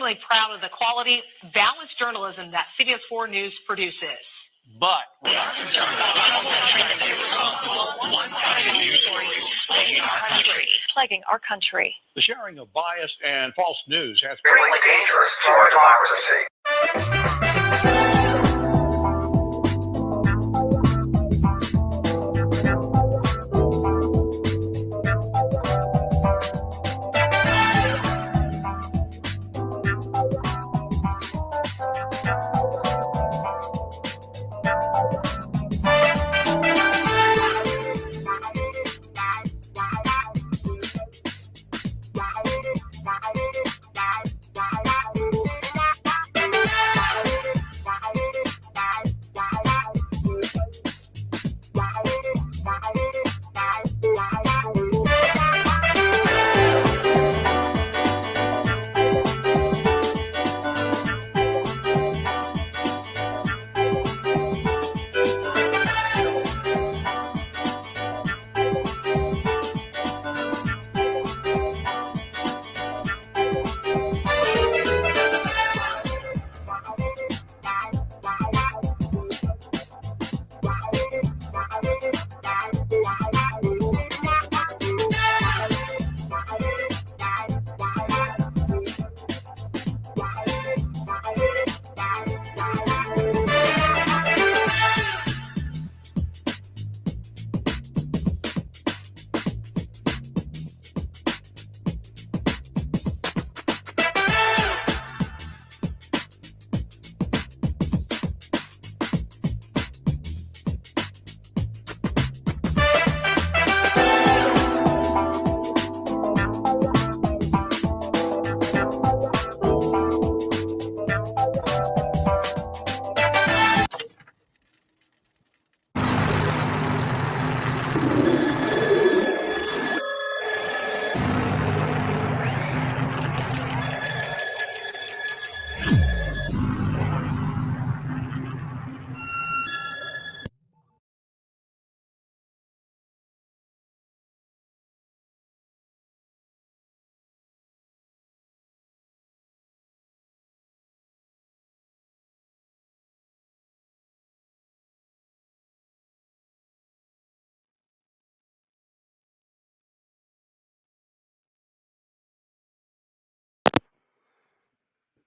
extremely proud of the quality, balanced journalism that CBS 4 News produces. But we are concerned about treating irresponsible, one-sided news stories plaguing our country. The sharing of biased and false news has been extremely dangerous to our democracy.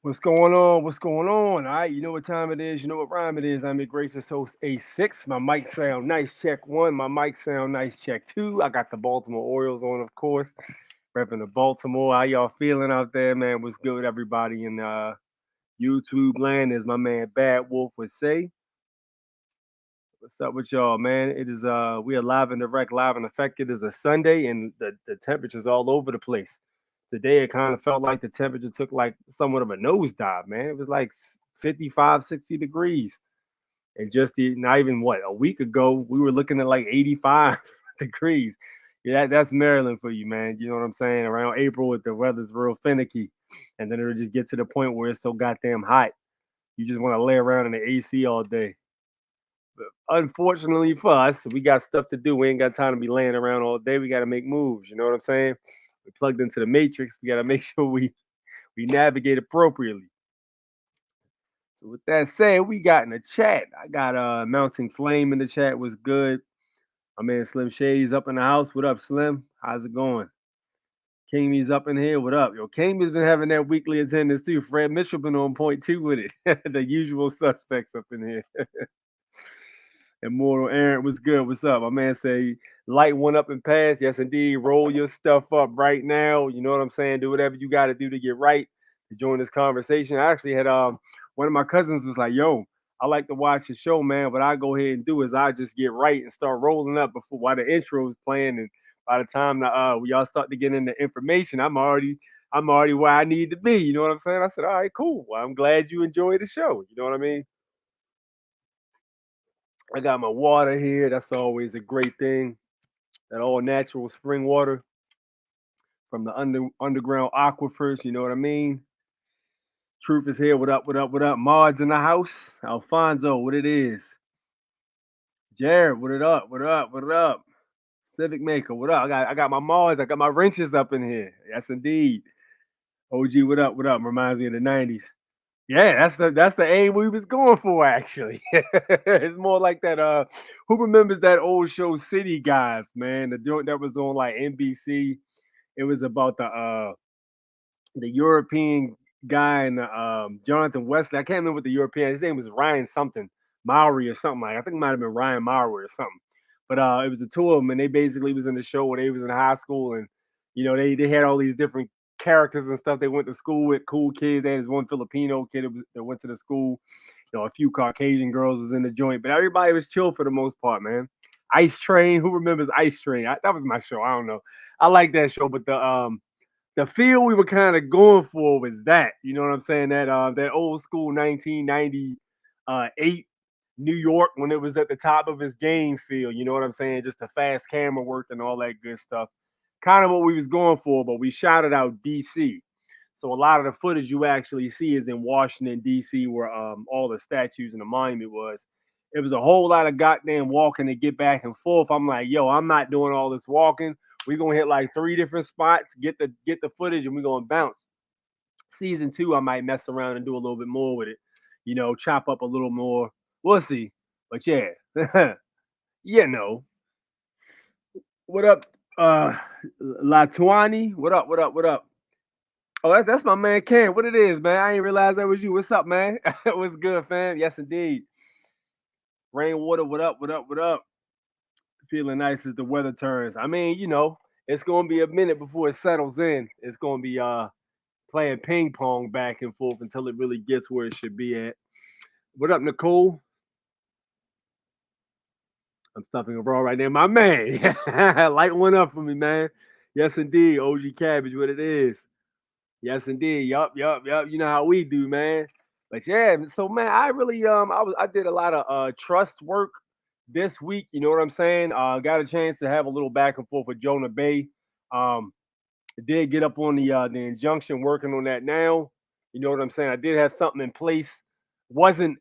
What's going on? What's going on? All right, you know what time it is. You know what rhyme it is. I'm your gracious host, A6. My mic sound nice, check one. My mic sound nice, check two. I got the Baltimore Orioles on, of course. Repping the Baltimore. How y'all feeling out there, man? What's good, everybody in YouTube land, as my man Bad Wolf would say. What's up with y'all, man? It is we are live and direct, live and effective. It is a Sunday, and the temperature's all over the place. Today it kind of felt like the temperature took like somewhat of a nosedive, man. It was like 55, 60 degrees. And just not even a week ago, we were looking at like 85 degrees. Yeah, that's Maryland for you, man. You know what I'm saying? Around April, the weather's real finicky. And then it'll just get to the point where it's so goddamn hot. You just want to lay around in the AC all day. But unfortunately for us, we got stuff to do. We ain't got time to be laying around all day. We got to make moves. You know what I'm saying? We're plugged into the matrix. We got to make sure we navigate appropriately. So with that said, we got in the chat. I got Mounting Flame in the chat. Was good. My man Slim Shades up in the house. What up, Slim? How's it going? Kami's up in here. What up? Yo, Kami's been having that weekly attendance too. Fred Mitchell been on point too with it. The usual suspects up in here. Immortal Aaron, what's good? What's up? My man say light one up and pass. Yes, indeed. Roll your stuff up right now. You know what I'm saying? Do whatever you got to do to get right to join this conversation. I actually had one of my cousins was like, yo, I like to watch the show, man. What I go ahead and do is I just get right and start rolling up before while the intro is playing. And by the time y'all start to get into information, I'm already where I need to be. You know what I'm saying? I said, all right, cool. Well, I'm glad you enjoy the show. You know what I mean? I got my water here. That's always a great thing. That all natural spring water from the underground aquifers. You know what I mean? Truth is here. What up? What up? What up? Mods in the house. Alfonso, what it is? Jared, what it up? What up? What up? Civic Maker, what up? I got my mods. I got my wrenches up in here. Yes, indeed. OG, what up? What up? Reminds me of the '90s. Yeah, that's the aim we was going for actually. It's more like that. Who remembers that old show City Guys? Man, the joint that was on like NBC. It was about the European guy and Jonathan Wesley. I can't remember what the European. His name was Ryan something, Maury or something like. I think it might have been Ryan Maury or something. But it was the two of them, and they basically was in the show where they was in high school, and they had all these different characters and stuff. They went to school with cool kids. There was one Filipino kid that went to the school. A few Caucasian girls was in the joint, but everybody was chill for the most part, man. Ice Train. Who remembers Ice Train? That was my show. I don't know. I like that show, but the feel we were kind of going for was that, you know what I'm saying? That old school 1998 New York when it was at the top of his game feel, you know what I'm saying? Just the fast camera work and all that good stuff. Kind of what we was going for, but we shouted out DC. So a lot of the footage you actually see is in Washington D.C., where all the statues and the monument was. It was a whole lot of goddamn walking to get back and forth. I'm like, yo, I'm not doing all this walking. We're gonna hit like 3 different spots, get the footage, and we're gonna bounce. Season 2, I might mess around and do a little bit more with it. Chop up a little more. We'll see. But yeah. you know. What up, Latuani? What up? What up? What up? Oh, that's my man Ken. What it is, man? I didn't realize that was you. What's up, man? What's good, fam? Yes, indeed. Rainwater, what up? What up? What up? Feeling nice as the weather turns. I mean, it's gonna be a minute before it settles in. It's gonna be playing ping pong back and forth until it really gets where it should be at. What up, Nicole? I'm stuffing a bra right there, my man. Light one up for me, man. Yes, indeed. OG Cabbage, what it is. Yes, indeed. Yup, yup, yup. You know how we do, man. But yeah, so man, I really I did a lot of trust work this week. You know what I'm saying? Got a chance to have a little back and forth with Jonah Bay. Um, did get up on the injunction, working on that now. You know what I'm saying? I did have something in place. Wasn't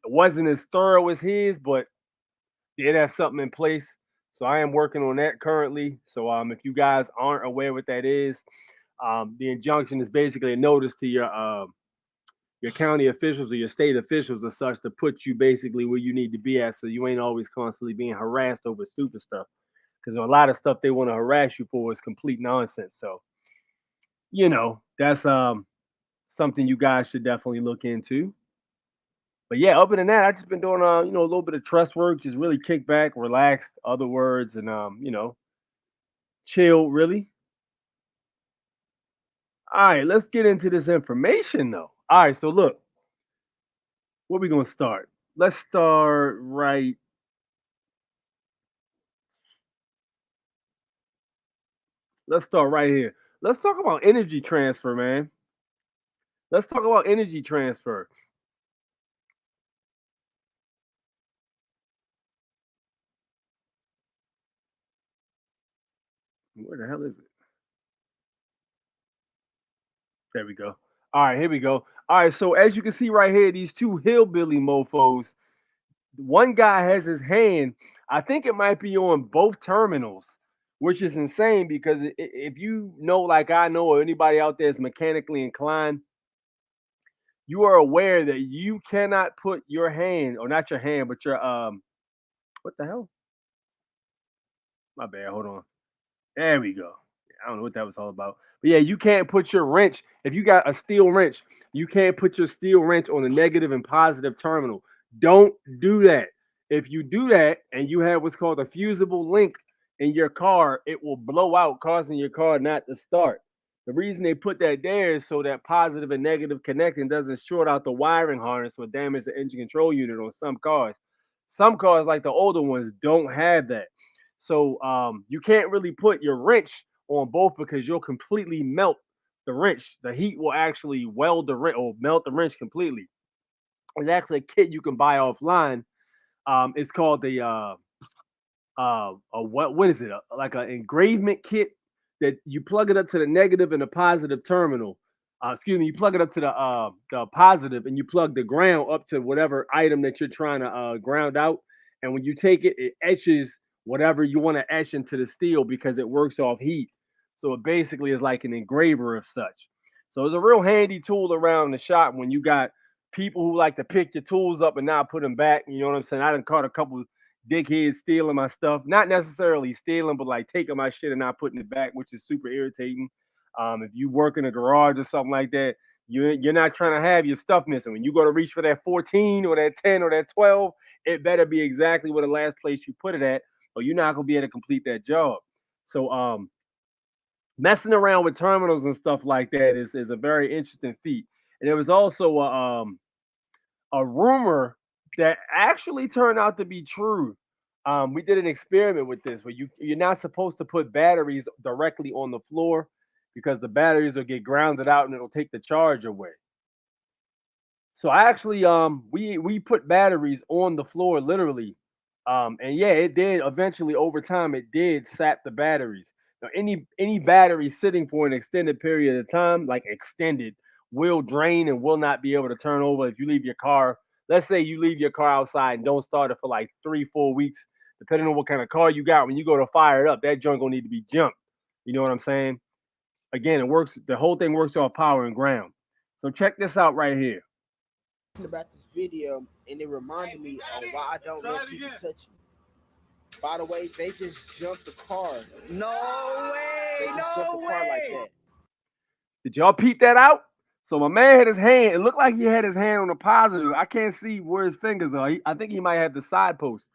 as thorough as his, but did have something in place. So I am working on that currently. So if you guys aren't aware what that is, the injunction is basically a notice to your county officials or your state officials or such to put you basically where you need to be at, so you ain't always constantly being harassed over stupid stuff. Because a lot of stuff they want to harass you for is complete nonsense. So that's something you guys should definitely look into. But yeah, other than that, I just been doing a little bit of trust work, just really kick back, relaxed, other words, and chill really. All right, let's get into this information though. All right, so look, where we gonna start? Let's start right. Let's start right here. Let's talk about energy transfer, man. Let's talk about energy transfer. Where the hell is it? There we go. All right, here we go. All right, so as you can see right here, these two hillbilly mofos. One guy has his hand. I think it might be on both terminals, which is insane because if you know, like I know, or anybody out there is mechanically inclined, you are aware that you cannot put your hand, or not your hand, but your what the hell? My bad. Hold on. There we go. I don't know what that was all about. But yeah, you can't put your wrench. If you got a steel wrench, you can't put your steel wrench on the negative and positive terminal. Don't do that. If you do that and you have what's called a fusible link in your car, it will blow out, causing your car not to start. The reason they put that there is so that positive and negative connecting doesn't short out the wiring harness or damage the engine control unit on some cars. Some cars, like the older ones, don't have that. So you can't really put your wrench on both because you'll completely melt the wrench. The heat will actually weld the wrench or melt the wrench completely. There's actually a kit you can buy offline. It's called the what is it? Like an engravement kit that you plug it up to the negative and the positive terminal. Excuse me, you plug it up to the positive and you plug the ground up to whatever item that you're trying to ground out. And when you take it, it etches whatever you want to etch into the steel because it works off heat. So it basically is like an engraver of such. So it's a real handy tool around the shop when you got people who like to pick your tools up and not put them back. You know what I'm saying? I done caught a couple dickheads stealing my stuff, not necessarily stealing, but like taking my shit and not putting it back, which is super irritating. If you work in a garage or something like that, you're not trying to have your stuff missing. When you go to reach for that 14 or that 10 or that 12, it better be exactly where the last place you put it at, or you're not gonna be able to complete that job. So messing around with terminals and stuff like that is a very interesting feat. And there was also a rumor that actually turned out to be true. We did an experiment with this where you're not supposed to put batteries directly on the floor because the batteries will get grounded out and it'll take the charge away. So I actually we put batteries on the floor literally. And yeah, it did eventually over time it did sap the batteries. Now any battery sitting for an extended period of time, like extended, will drain and will not be able to turn over if you leave your car. Let's say you leave your car outside and don't start it for like 3-4 weeks, depending on what kind of car you got. When you go to fire it up, that joint gonna need to be jumped. You know what I'm saying? Again, it works. The whole thing works off power and ground. So check this out right here. About this video, and it reminded me of why I don't let people touch me. By the way, they just jumped the car. No way! They just jumped the car like that. Did y'all peep that out? So my man had his hand. It looked like he had his hand on the positive. I can't see where his fingers are. I think he might have the side post,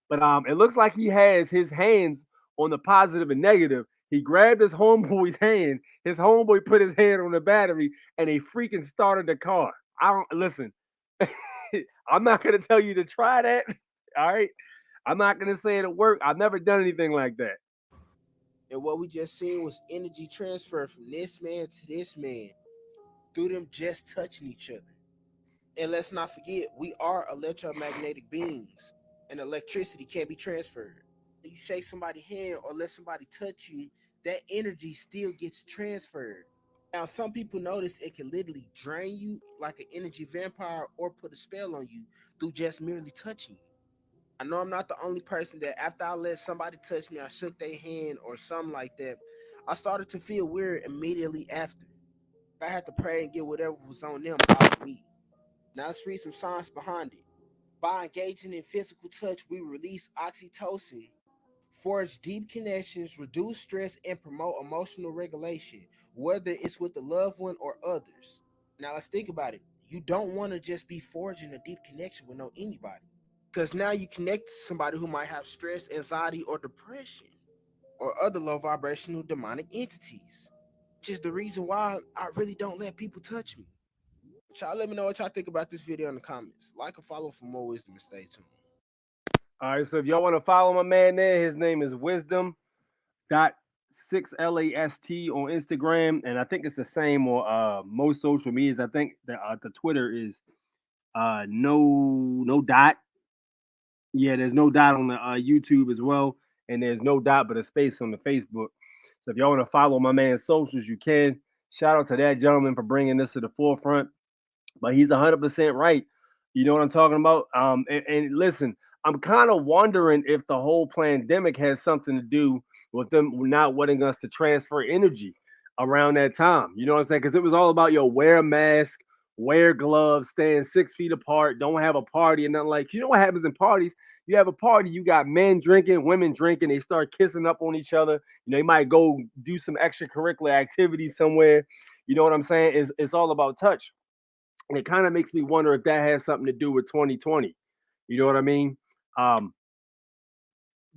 but it looks like he has his hands on the positive and negative. He grabbed his homeboy's hand. His homeboy put his hand on the battery, and they freaking started the car. I don't listen. I'm not gonna tell you to try that. All right. I'm not gonna say it'll work. I've never done anything like that. And what we just seen was energy transfer from this man to this man through them just touching each other. And let's not forget, we are electromagnetic beings, and electricity can't be transferred. You shake somebody's hand or let somebody touch you, that energy still gets transferred. Now, some people notice it can literally drain you like an energy vampire or put a spell on you through just merely touching you. I know I'm not the only person that after I let somebody touch me, I shook their hand or something like that, I started to feel weird immediately after. I had to pray and get whatever was on them off me. Now let's read some science behind it. By engaging in physical touch, we release oxytocin, forge deep connections, reduce stress, and promote emotional regulation, whether it's with a loved one or others. Now let's think about it. You don't want to just be forging a deep connection with no anybody, because now you connect to somebody who might have stress, anxiety, or depression, or other low vibrational demonic entities, which is the reason why I really don't let people touch me. Y'all let me know what y'all think about this video in the comments. Like and follow for more wisdom and stay tuned. All right. So if y'all want to follow my man there, his name is wisdom.6last on Instagram, and I think it's the same on most social medias. I think the Twitter is no dot. Yeah, there's no dot on the YouTube as well, and there's no dot but a space on the Facebook. So if y'all want to follow my man's socials, you can. Shout out to that gentleman for bringing this to the forefront. But he's 100% right. You know what I'm talking about? And listen, I'm kind of wondering if the whole pandemic has something to do with them not wanting us to transfer energy around that time. You know what I'm saying? Because it was all about wear a mask, wear gloves, staying 6 feet apart, don't have a party and nothing like. You know what happens in parties? You have a party, you got men drinking, women drinking, they start kissing up on each other. They might go do some extracurricular activities somewhere. You know what I'm saying? It's all about touch. And it kind of makes me wonder if that has something to do with 2020. You know what I mean? The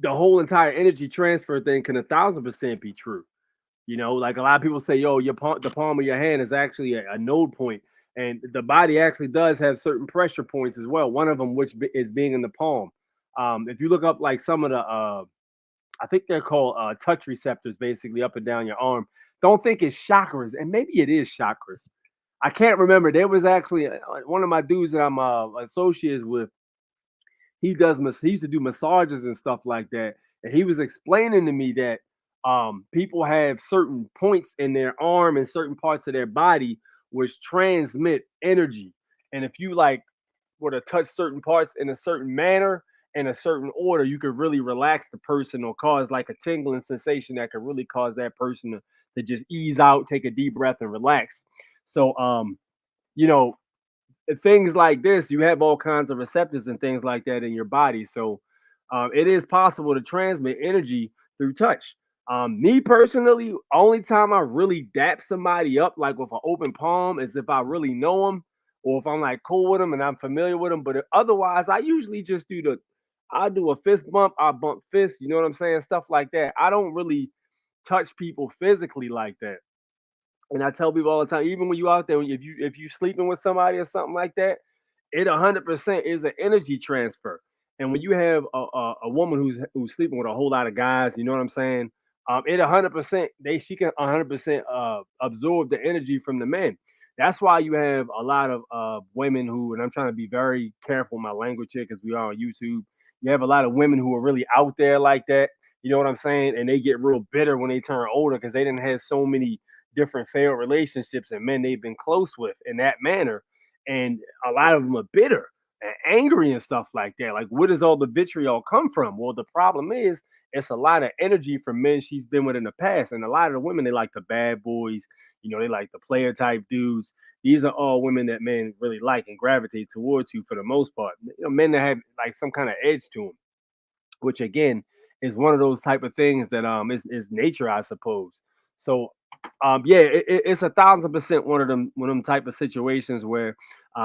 whole entire energy transfer thing can 1,000% be true. Like a lot of people say, yo, the palm of your hand is actually a node point, and the body actually does have certain pressure points as well. One of them, which is being in the palm. If you look up like some of the, I think they're called touch receptors, basically up and down your arm. Don't think it's chakras, and maybe it is chakras. I can't remember. There was actually one of my dudes that I'm associates with. He used to do massages and stuff like that, and he was explaining to me that people have certain points in their arm and certain parts of their body which transmit energy, and if you were to touch certain parts in a certain manner in a certain order, you could really relax the person or cause like a tingling sensation that could really cause that person to just ease out, take a deep breath, and relax. So, you know, things like this, you have all kinds of receptors and things like that in your body. So it is possible to transmit energy through touch. Me personally, only time I really dap somebody up, like with an open palm, is if I really know them or if I'm like cool with them and I'm familiar with them. But otherwise, I usually just I do a fist bump, I bump fists, you know what I'm saying? Stuff like that. I don't really touch people physically like that. And I tell people all the time, even when you out there, if you sleeping with somebody or something like that, it 100% is an energy transfer. And when you have a woman who's sleeping with a whole lot of guys, you know what I'm saying? It 100% she can 100% absorb the energy from the men. That's why you have a lot of women who, and I'm trying to be very careful with my language here because we are on YouTube. You have a lot of women who are really out there like that. You know what I'm saying? And they get real bitter when they turn older because they didn't have so many different failed relationships and men they've been close with in that manner. And a lot of them are bitter and angry and stuff like that. Like, where does all the vitriol come from? Well, the problem is it's a lot of energy from men she's been with in the past. And a lot of the women, they like the bad boys, they like the player type dudes. These are all women that men really like and gravitate towards you for the most part. Men that have like some kind of edge to them, which again is one of those type of things that is nature, I suppose. So yeah, it's 1,000% one of them type of situations where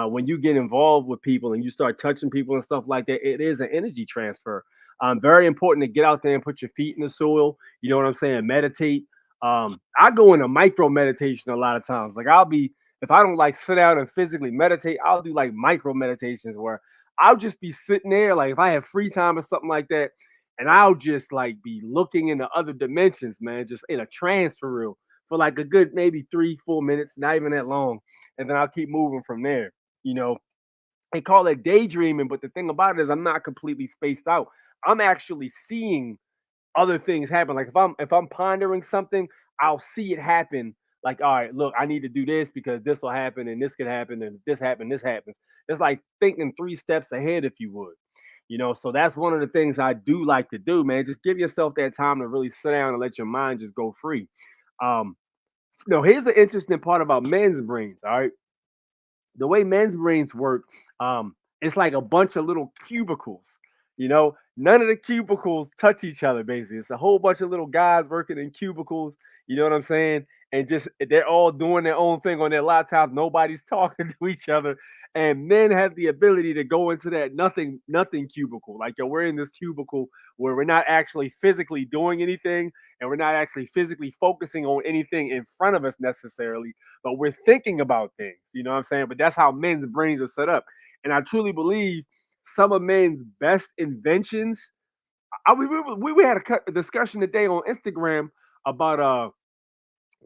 when you get involved with people and you start touching people and stuff like that, it is an energy transfer. Very important to get out there and put your feet in the soil. You know what I'm saying? Meditate. I go into micro meditation a lot of times. Like I'll be if I don't like sit down and physically meditate, I'll do like micro meditations where I'll just be sitting there, like if I have free time or something like that, and I'll just like be looking into other dimensions, man, just in a trance for real, for like a good maybe 3, 4 minutes, not even that long, and then I'll keep moving from there. You know, they call it daydreaming, but the thing about it is I'm not completely spaced out. I'm actually seeing other things happen. Like if I'm pondering something, I'll see it happen. Like, all right, look, I need to do this because this will happen and this could happen and this happens. It's like thinking 3 steps ahead, if you would. So that's one of the things I do like to do, man. Just give yourself that time to really sit down and let your mind just go free. Um, here's the interesting part about men's brains. All right, the way men's brains work, it's like a bunch of little cubicles. None of the cubicles touch each other. Basically, it's a whole bunch of little guys working in cubicles. You know what I'm saying? And just they're all doing their own thing on their laptop. Nobody's talking to each other. And men have the ability to go into that nothing cubicle. Like, yo, we're in this cubicle where we're not actually physically doing anything, and we're not actually physically focusing on anything in front of us necessarily, but we're thinking about things. You know what I'm saying? But that's how men's brains are set up. And I truly believe some of men's best inventions. We had a discussion today on Instagram about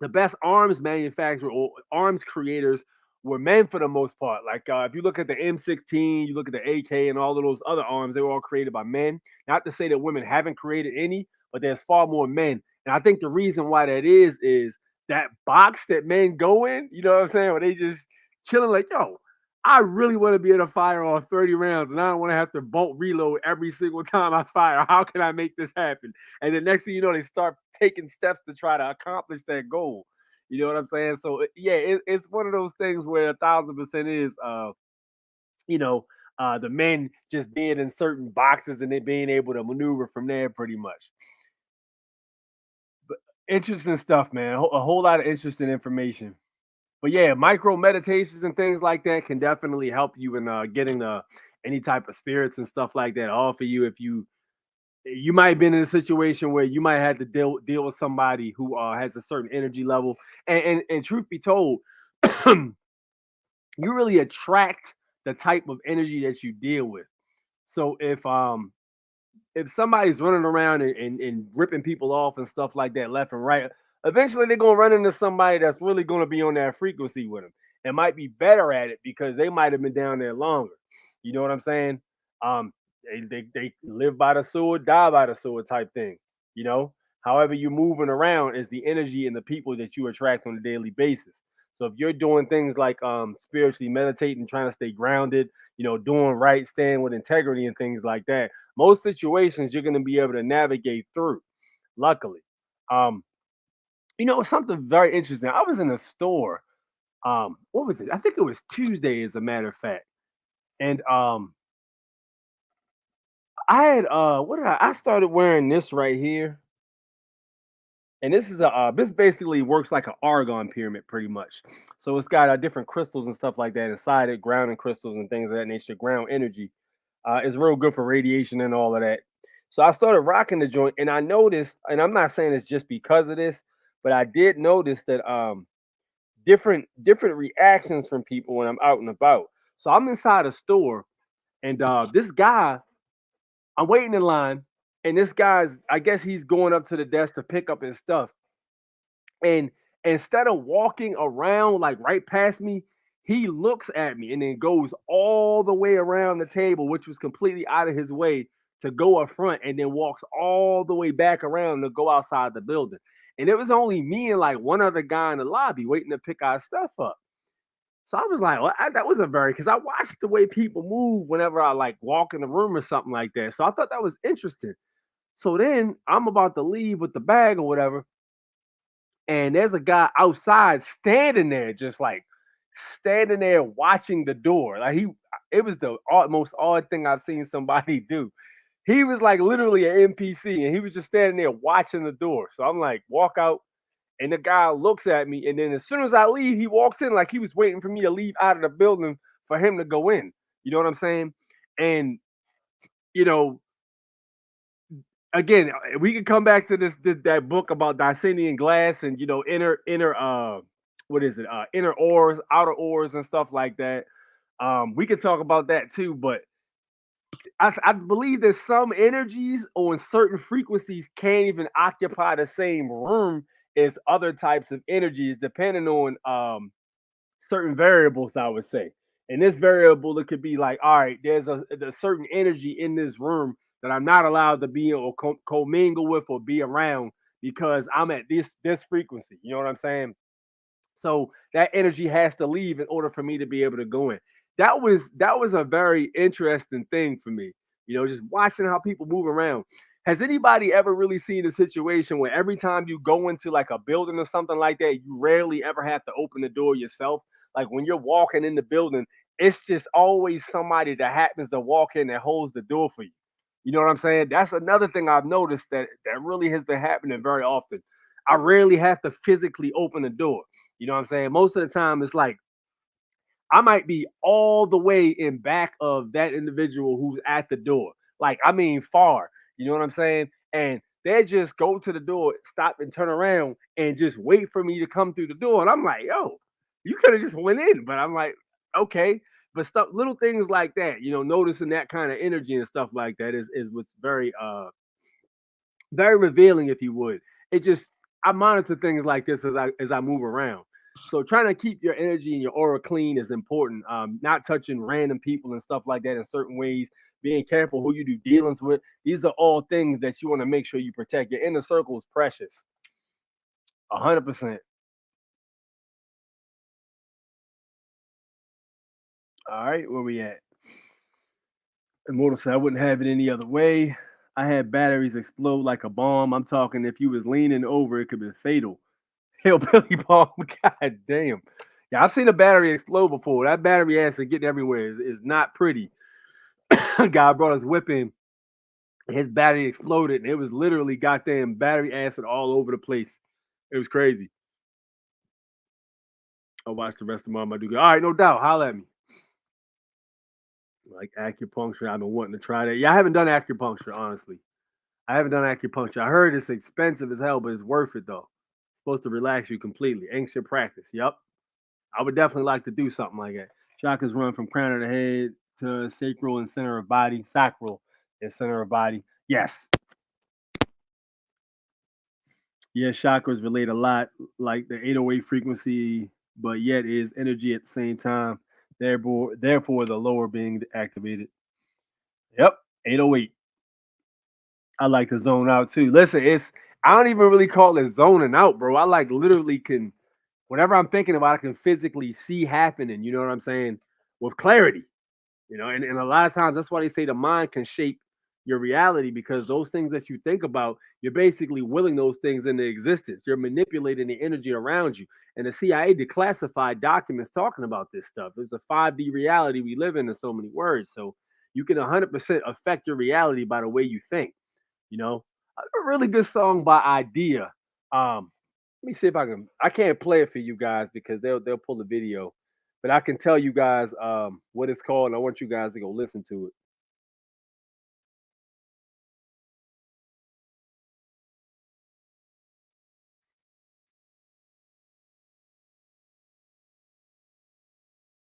the best arms manufacturer or arms creators were men for the most part. Like if you look at the M16, you look at the AK and all of those other arms, they were all created by men. Not to say that women haven't created any, but there's far more men. And I think the reason why that is that box that men go in, you know what I'm saying? Where they just chilling like, yo, I really want to be able to fire off 30 rounds and I don't want to have to bolt reload every single time I fire. How can I make this happen? And the next thing you know, they start taking steps to try to accomplish that goal. You know what I'm saying? So yeah, it's one of those things where 1,000% is, the men just being in certain boxes and then being able to maneuver from there pretty much. But interesting stuff, man. A whole lot of interesting information. But yeah, micro meditations and things like that can definitely help you in getting any type of spirits and stuff like that off of you if you might have been in a situation where you might have to deal with somebody who has a certain energy level, and truth be told, you really attract the type of energy that you deal with. So if somebody's running around and ripping people off and stuff like that left and right, eventually they're gonna run into somebody that's really gonna be on that frequency with them and might be better at it because they might have been down there longer. You know what I'm saying? Um, they live by the sword, die by the sword type thing. You know, however you're moving around is the energy and the people that you attract on a daily basis. So if you're doing things like spiritually meditating, trying to stay grounded, doing right, staying with integrity and things like that, most situations you're going to be able to navigate through, luckily. um something very interesting. I was in a store. What was it? I think it was Tuesday, as a matter of fact. And I had what did I started wearing this right here. And this is this basically works like an argon pyramid pretty much. So it's got different crystals and stuff like that inside it, grounding crystals and things of that nature, ground energy. It's real good for radiation and all of that. So I started rocking the joint, and I noticed, and I'm not saying it's just because of this, but I did notice that different reactions from people when I'm out and about. So I'm inside a store, and this guy, I'm waiting in line, and this guy's, I guess he's going up to the desk to pick up his stuff. And instead of walking around like right past me, he looks at me and then goes all the way around the table, which was completely out of his way to go up front, and then walks all the way back around to go outside the building. And it was only me and like one other guy in the lobby waiting to pick our stuff up. So I was like, well, that was a very, because I watched the way people move whenever I like walk in the room or something like that. So I thought that was interesting. So then I'm about to leave with the bag or whatever, and there's a guy outside standing there, just like standing there watching the door. Like it was the most odd thing I've seen somebody do. He was like literally an NPC, and he was just standing there watching the door. So I'm like, walk out, and the guy looks at me, and then as soon as I leave, he walks in like he was waiting for me to leave out of the building for him to go in. You know what I'm saying? And you know, again, we can come back to that book about Dicenian glass and inner what is it? Inner ores, outer ores, and stuff like that. We could talk about that too, but I believe that some energies on certain frequencies can't even occupy the same room as other types of energies, depending on certain variables, I would say. And this variable, it could be like, all right, there's a certain energy in this room that I'm not allowed to be or commingle with or be around because I'm at this frequency. You know what I'm saying? So that energy has to leave in order for me to be able to go in. That was a very interesting thing for me. Just watching how people move around. Has anybody ever really seen a situation where every time you go into like a building or something like that, you rarely ever have to open the door yourself? Like when you're walking in the building, it's just always somebody that happens to walk in that holds the door for you. You know what I'm saying? That's another thing I've noticed that really has been happening very often. I rarely have to physically open the door. You know what I'm saying? Most of the time, it's like I might be all the way in back of that individual who's at the door. Like, I mean, far. You know what I'm saying? And they just go to the door, stop and turn around and just wait for me to come through the door. And I'm like, yo, you could have just went in. But I'm like, okay. But stuff, little things like that, noticing that kind of energy and stuff like that is what's very revealing, if you would. It just I monitor things like this as I move around. So trying to keep your energy and your aura clean is important. Not touching random people and stuff like that in certain ways. Being careful who you do dealings with. These are all things that you want to make sure you protect. Your inner circle is precious. 100%. All right, where we at? Immortal said, I wouldn't have it any other way. I had batteries explode like a bomb. I'm talking if you was leaning over, it could be fatal. Hillbilly bomb. God damn. Yeah, I've seen a battery explode before. That battery acid getting everywhere is not pretty. Guy brought his whip in. His battery exploded, and it was literally goddamn battery acid all over the place. It was crazy. I'll watch the rest of my do. All right, no doubt. Holla at me. Like acupuncture. I've been wanting to try that. Yeah, I haven't done acupuncture, honestly. I haven't done acupuncture. I heard it's expensive as hell, but it's worth it though. It's supposed to relax you completely. Ancient practice. Yep. I would definitely like to do something like that. Chakras run from crown of the head to sacral and center of body. Sacral and center of body. Yes. Yes, chakras relate a lot, like the 808 frequency, but yet is energy at the same time. Therefore, the lower being activated. Yep, 808. I like to zone out too. Listen, I don't even really call it zoning out, bro. I like literally can whatever I'm thinking about, I can physically see happening. You know what I'm saying? With clarity. And a lot of times that's why they say the mind can shape your reality, because those things that you think about, you're basically willing those things into existence. You're manipulating the energy around you. And the CIA declassified documents talking about this stuff. It's a 5D reality we live in so many words. So you can 100% affect your reality by the way you think. You know, a really good song by Idea. Let me see if I can. I can't play it for you guys because they'll pull the video, but I can tell you guys what it's called. And I want you guys to go listen to it.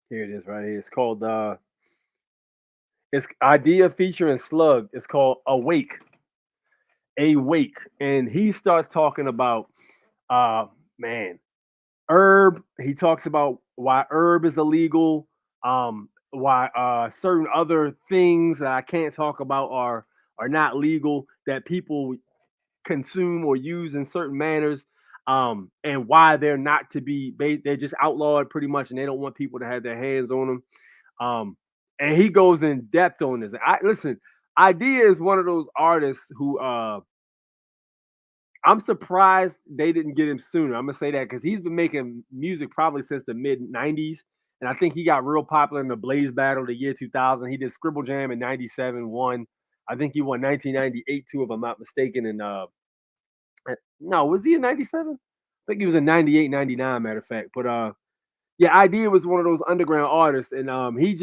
Here it is, right here. It's called it's Idea featuring Slug. It's called Awake, Awake, and he starts talking about uh man, herb. He talks about why herb is illegal, why certain other things that I can't talk about are not legal, that people consume or use in certain manners, and why they're not to be they're just outlawed pretty much, and they don't want people to have their hands on them. And he goes in depth on this. I listen, Idea is one of those artists who I'm surprised they didn't get him sooner. I'm gonna say that because he's been making music probably since the mid '90s, and I think he got real popular in the Blaze Battle the year 2000. He did Scribble Jam in '97, won. I think he won 1998 too, if I'm not mistaken. And no, was he in '97? I think he was in '98, '99. Matter of fact, but yeah, Idea was one of those underground artists, and he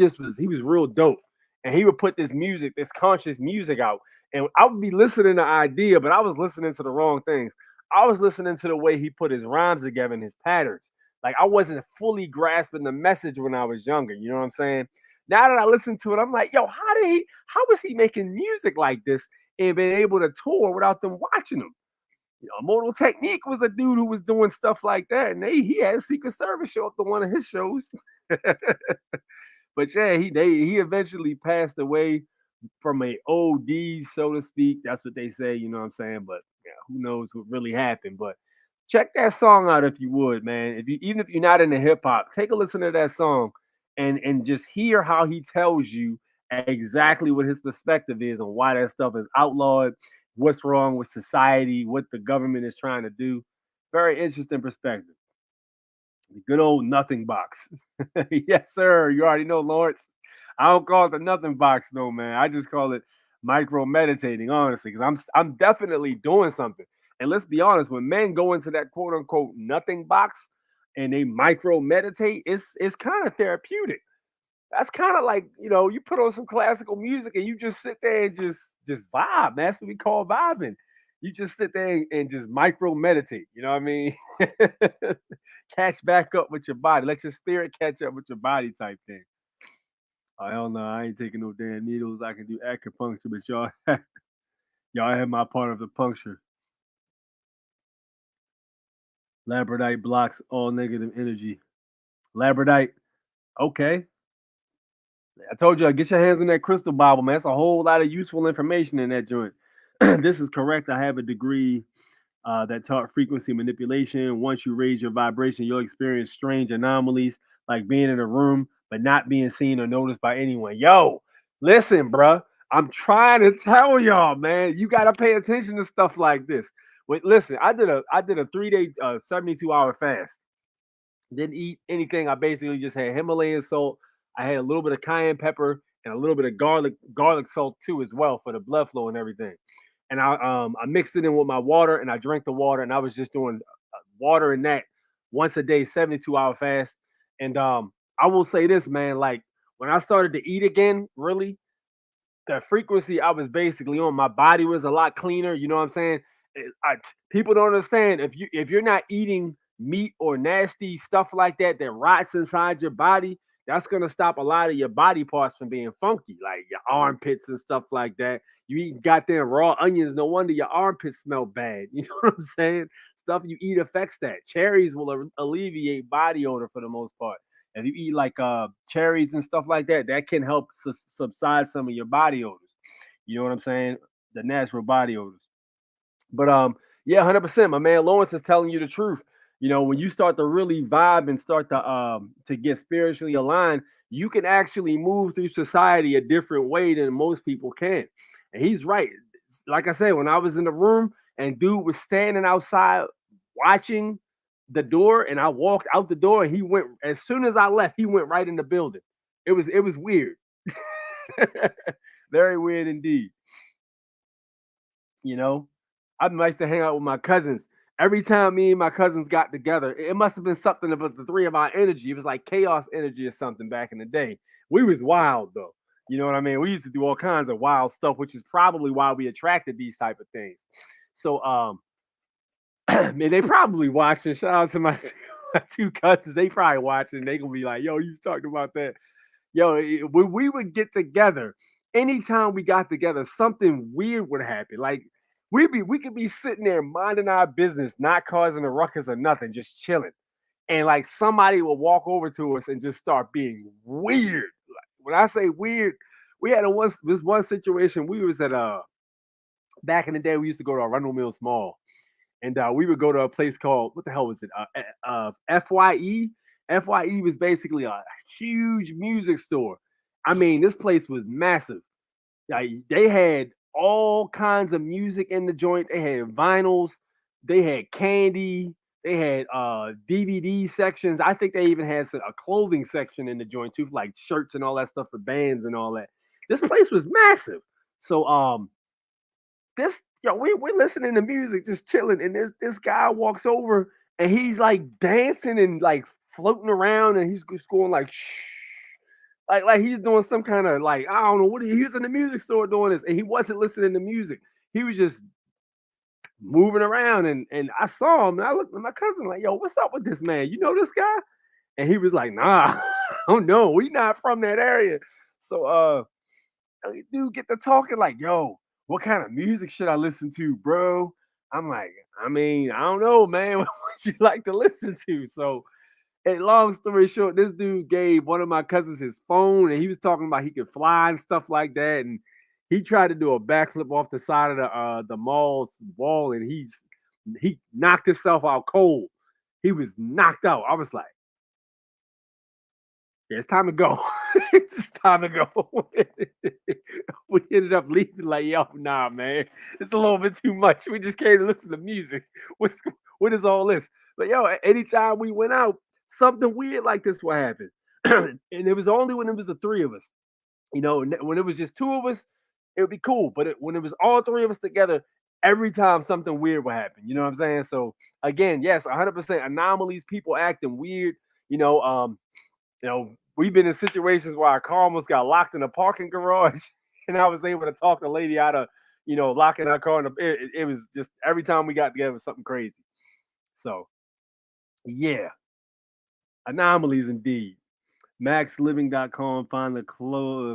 was real dope. And he would put this music, this conscious music out. And I would be listening to Idea, but I was listening to the wrong things. I was listening to the way he put his rhymes together and his patterns. Like I wasn't fully grasping the message when I was younger. You know what I'm saying? Now that I listen to it, I'm like, yo, how was he making music like this and being able to tour without them watching him? You know, Immortal Technique was a dude who was doing stuff like that, and he had Secret Service show up to one of his shows. But yeah, he eventually passed away from a OD, so to speak. That's what they say, you know what I'm saying? But yeah, who knows what really happened? But check that song out if you would, man. If you even if you're not into hip hop, take a listen to that song and just hear how he tells you exactly what his perspective is on why that stuff is outlawed, what's wrong with society, what the government is trying to do. Very interesting perspective. The good old nothing box. Yes, sir. You already know, Lawrence. I don't call it the nothing box, though, man. I just call it micro meditating, honestly, because I'm definitely doing something. And let's be honest, when men go into that quote unquote nothing box and they micro meditate, it's kind of therapeutic. That's kind of like, you put on some classical music and you just sit there and just vibe. That's what we call vibing. You just sit there and just micro meditate. You know what I mean? Catch back up with your body. Let your spirit catch up with your body type thing. I don't know. I ain't taking no damn needles. I can do acupuncture, but y'all have my part of the puncture. Labradorite blocks all negative energy. Labradorite. Okay. I told you, get your hands on that crystal Bible, man. That's a whole lot of useful information in that joint. This is correct. I have a degree that taught frequency manipulation. Once you raise your vibration, you'll experience strange anomalies like being in a room but not being seen or noticed by anyone. Yo, listen, bruh. I'm trying to tell y'all, man. You gotta pay attention to stuff like this. Wait, listen. I did a 3-day, 72-hour fast. Didn't eat anything. I basically just had Himalayan salt. I had a little bit of cayenne pepper and a little bit of garlic salt too, as well, for the blood flow and everything. And I mixed it in with my water and I drank the water, and I was just doing water and that once a day, 72-hour fast. And I will say this, man, like when I started to eat again, really, the frequency I was basically on, my body was a lot cleaner. You know what I'm saying? People don't understand, if you're not eating meat or nasty stuff like that that rots inside your body, that's gonna stop a lot of your body parts from being funky, like your armpits and stuff like that. You eat goddamn raw onions, no wonder your armpits smell bad. You know what I'm saying? Stuff you eat affects that. Cherries will alleviate body odor for the most part. If you eat like cherries and stuff like that, that can help subside some of your body odors. You know what I'm saying? The natural body odors. But yeah, 100%. My man Lawrence is telling you the truth. When you start to really vibe and start to get spiritually aligned, you can actually move through society a different way than most people can. And he's right. Like I said, when I was in the room and dude was standing outside watching the door, and I walked out the door, and he went as soon as I left, he went right in the building. It was weird. Very weird indeed. You know, I used to hang out with my cousins. Every time me and my cousins got together, it must have been something about the three of our energy. It was like chaos energy or something back in the day. We was wild though. You know what I mean? We used to do all kinds of wild stuff, which is probably why we attracted these type of things. So man, they probably watching. Shout out to my, my two cousins. They probably watching. They gonna be like, "Yo, you was talking about that." Yo, when we would get together, anytime we got together, something weird would happen. Like we could be sitting there minding our business, not causing a ruckus or nothing, just chilling. And like somebody will walk over to us and just start being weird. Like, when I say weird, we had this one situation. We was at back in the day, we used to go to Arundel Mills Mall, and we would go to a place called what the hell was it? FYE. FYE was basically a huge music store. I mean, this place was massive. Like, they had all kinds of music in the joint. They had vinyls, they had candy, they had DVD sections. I think they even had a clothing section in the joint too, like shirts and all that stuff for bands and all that. This place was massive. So we're listening to music, just chilling, and this guy walks over and he's like dancing and like floating around, and he's just going like shh, like he's doing some kind of like I don't know what he was in the music store doing this, and he wasn't listening to music. He was just moving around, and I saw him, and I looked at my cousin like, "Yo, what's up with this man? You know this guy?" And he was like, "Nah, oh no, we not from that area." So dude get to talking like, "Yo, what kind of music should I listen to, bro?" I'm like, I mean, I don't know, man. What you like to listen to? So, and long story short, this dude gave one of my cousins his phone, and he was talking about he could fly and stuff like that. And he tried to do a backflip off the side of the mall's wall, and he knocked himself out cold. He was knocked out. I was like, yeah, it's time to go. It's time to go. We ended up leaving like, yo, nah, man, it's a little bit too much. We just came to listen to music. What is all this? But yo, anytime we went out, something weird like this would happen. And it was only when it was the three of us. You know, when it was just two of us, it would be cool. But when it was all three of us together, every time something weird would happen. You know what I'm saying? So again, yes, 100% anomalies, people acting weird. You know, we've been in situations where our car almost got locked in a parking garage, and I was able to talk the lady out of, locking our car. It was just every time we got together, it was something crazy. So, yeah, anomalies indeed. MaxLiving.com. Find the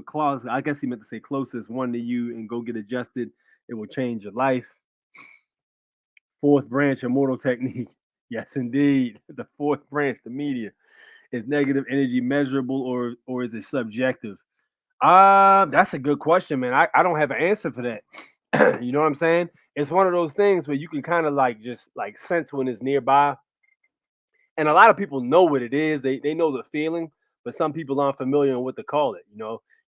clause. I guess he meant to say closest one to you and go get adjusted. It will change your life. Fourth branch, immortal technique. Yes, indeed. The fourth branch, the media. Is negative energy measurable or is it subjective? That's a good question, man. I don't have an answer for that. You know what I'm saying? It's one of those things where you can kind of like just like sense when it's nearby. And a lot of people know what it is. They know the feeling, but some people aren't familiar on what to call it.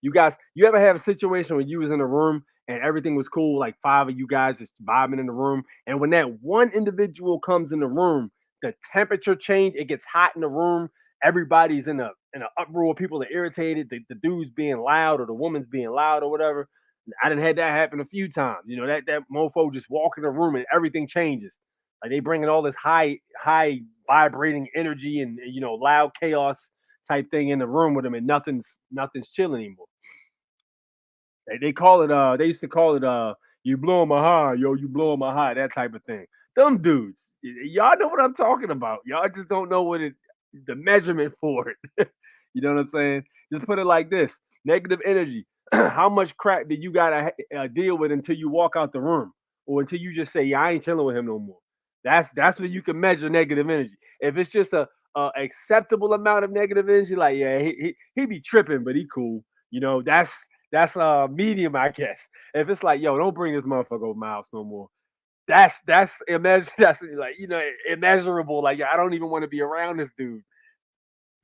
You guys, you ever have a situation when you was in a room and everything was cool, like five of you guys just vibing in the room, and when that one individual comes in the room, the temperature change, it gets hot in the room. Everybody's in a uproar. People are irritated. The dude's being loud or the woman's being loud or whatever. I done had that happen a few times. That mofo just walk in the room and everything changes. Like they bringing all this high vibrating energy and loud chaos type thing in the room with them, and nothing's chill anymore. They call it they used to call it you blowing my high, yo, you blowing my high, that type of thing. Them dudes, y'all know what I'm talking about. Y'all just don't know the measurement for it. You know what I'm saying? Just put it like this: negative energy. How much crap do you gotta deal with until you walk out the room, or until you just say, "Yeah, I ain't chilling with him no more." That's when you can measure negative energy. If it's just a acceptable amount of negative energy, like yeah, he be tripping, but he cool. That's medium, I guess. If it's like, yo, don't bring this motherfucker over my house no more. That's imagine that's like immeasurable. Like I don't even want to be around this dude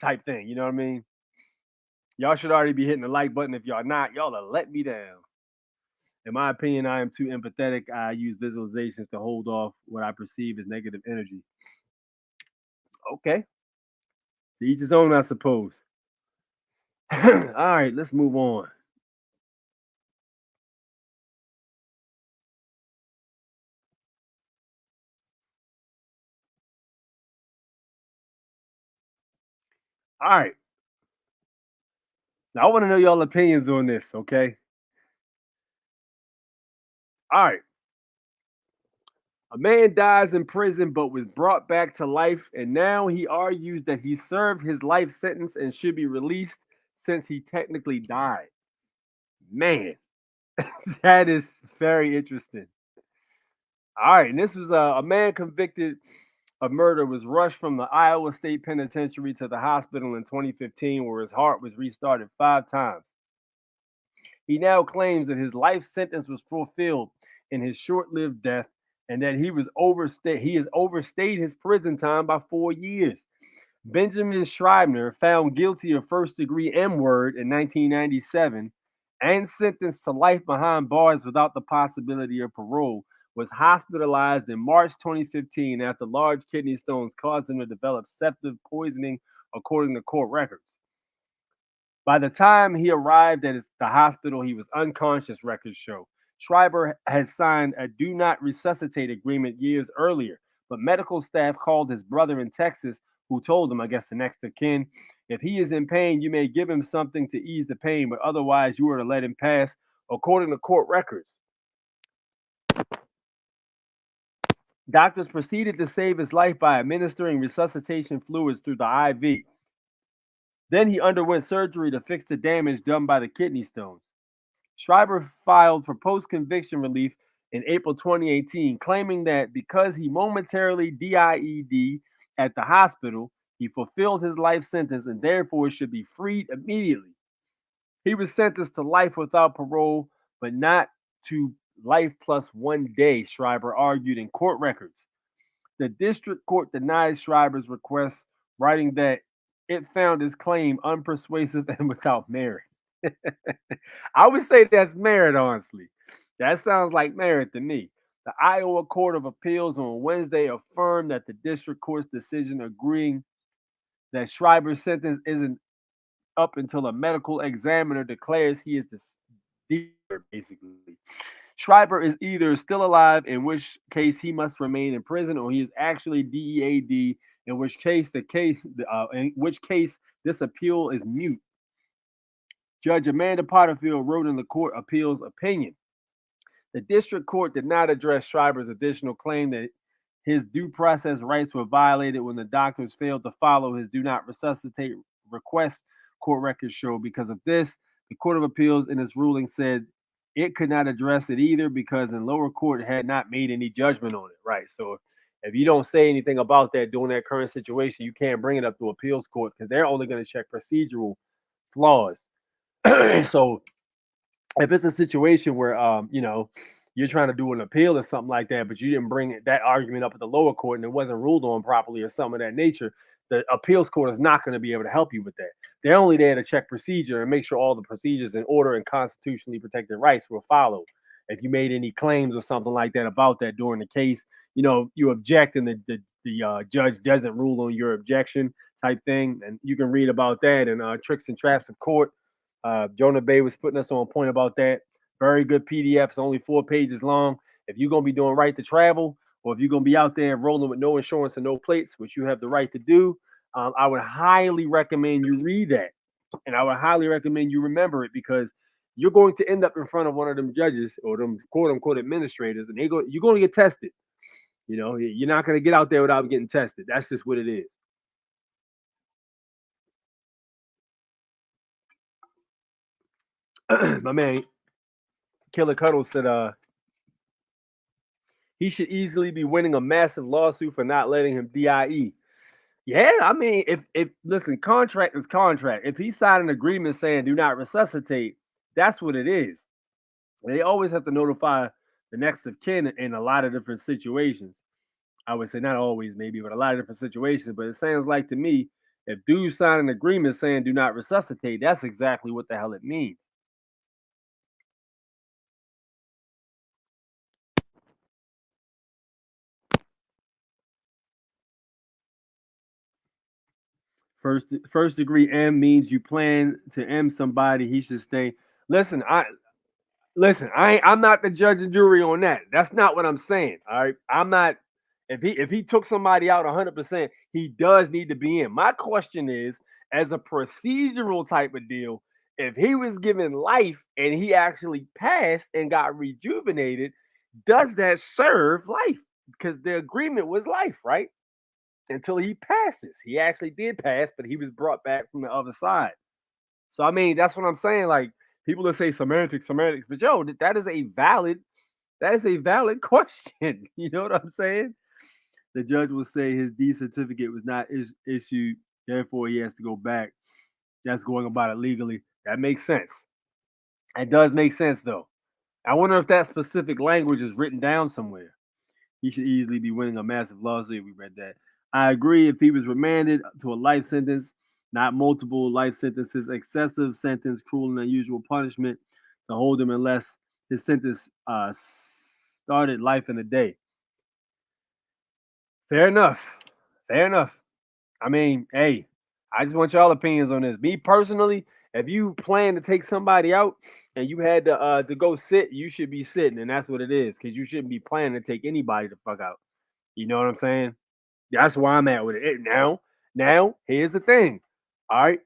type thing. You know what I mean? Y'all should already be hitting the like button. If y'all not, y'all are let me down. In my opinion, I am too empathetic. I use visualizations to hold off what I perceive as negative energy. Okay. To each his own, I suppose. All right, let's move on. All right. Now I want to know y'all opinions on this, okay? All right. A man dies in prison but was brought back to life, and now he argues that he served his life sentence and should be released since he technically died. Man, that is very interesting. All right, and this was a man convicted of murder was rushed from the Iowa State Penitentiary to the hospital in 2015, where his heart was restarted 5 times. He now claims that his life sentence was fulfilled in his short-lived death, and that he has overstayed his prison time by 4 years. Benjamin Schreibner, found guilty of first-degree M-word in 1997 and sentenced to life behind bars without the possibility of parole, was hospitalized in March 2015 after large kidney stones caused him to develop septic poisoning, according to court records. By the time he arrived at the hospital, he was unconscious, records show. Schreiber had signed a do not resuscitate agreement years earlier, but medical staff called his brother in Texas, who told him, I guess the next of kin, if he is in pain, you may give him something to ease the pain, but otherwise you are to let him pass, according to court records. Doctors proceeded to save his life by administering resuscitation fluids through the IV. Then he underwent surgery to fix the damage done by the kidney stones. Schreiber filed for post-conviction relief in April 2018, claiming that because he momentarily DIED at the hospital, he fulfilled his life sentence and therefore should be freed immediately. He was sentenced to life without parole, but not to life plus 1 day, Schreiber argued in court records. The district court denied Schreiber's request, writing that it found his claim unpersuasive and without merit. I would say that's merit, honestly. That sounds like merit to me. The Iowa Court of Appeals on Wednesday affirmed that the district court's decision agreeing that Schreiber's sentence isn't up until a medical examiner declares he is deceased, basically. Schreiber is either still alive, in which case he must remain in prison, or he is actually DEAD, in which case this appeal is mute. Judge Amanda Potterfield wrote in the court appeals opinion. The district court did not address Schreiber's additional claim that his due process rights were violated when the doctors failed to follow his do not resuscitate request, court records show. Because of this, the Court of Appeals in its ruling said it could not address it either because in lower court it had not made any judgment on it. Right. So if you don't say anything about that during that current situation, you can't bring it up to appeals court because they're only going to check procedural flaws. So if it's a situation where you're trying to do an appeal or something like that, but you didn't bring that argument up at the lower court and it wasn't ruled on properly or something of that nature, the appeals court is not going to be able to help you with that. They're only there to check procedure and make sure all the procedures in order and constitutionally protected rights were followed. If you made any claims or something like that about that during the case, you object and the judge doesn't rule on your objection type thing. And you can read about that in Tricks and Traps of Court. Jonah Bay was putting us on point about that. Very good PDFs, only 4 pages long. If you're going to be doing right to travel, or if you're going to be out there rolling with no insurance and no plates, which you have the right to do, I would highly recommend you read that. And I would highly recommend you remember it because you're going to end up in front of one of them judges or them quote unquote administrators, and you're going to get tested. You're not going to get out there without getting tested. That's just what it is. My man Killer Cuddle said he should easily be winning a massive lawsuit for not letting him DIE. Yeah, I mean, if listen, contract is contract. If he signed an agreement saying do not resuscitate, that's what it is. They always have to notify the next of kin in a lot of different situations. I would say not always, maybe, but a lot of different situations. But it sounds like to me, If dudes sign an agreement saying do not resuscitate, that's exactly what the hell it means. First degree M means you plan to M somebody. He should stay. Listen, I'm not the judge and jury on that. That's not what I'm saying. All right, I'm not. If he took somebody out 100%, he does need to be in. My question is, as a procedural type of deal, if he was given life and he actually passed and got rejuvenated, does that serve life? Because the agreement was life, right? Until he passes. He actually did pass, but he was brought back from the other side. So I mean, that's what I'm saying. Like people that say semantics, but yo, that is a valid question. You know what I'm saying? The judge will say his D certificate was not issued, therefore he has to go back. That's going about it legally. That makes sense. It does make sense though. I wonder if that specific language is written down somewhere. He should easily be winning a massive lawsuit. We read that. I agree if he was remanded to a life sentence, not multiple life sentences, excessive sentence, cruel and unusual punishment to hold him unless his sentence started life in a day. Fair enough. Fair enough. I mean, hey, I just want y'all opinions on this. Me personally, if you plan to take somebody out and you had to go sit, you should be sitting, and that's what it is, because you shouldn't be planning to take anybody the fuck out. You know what I'm saying? That's where I'm at with it. Now, here's the thing. All right.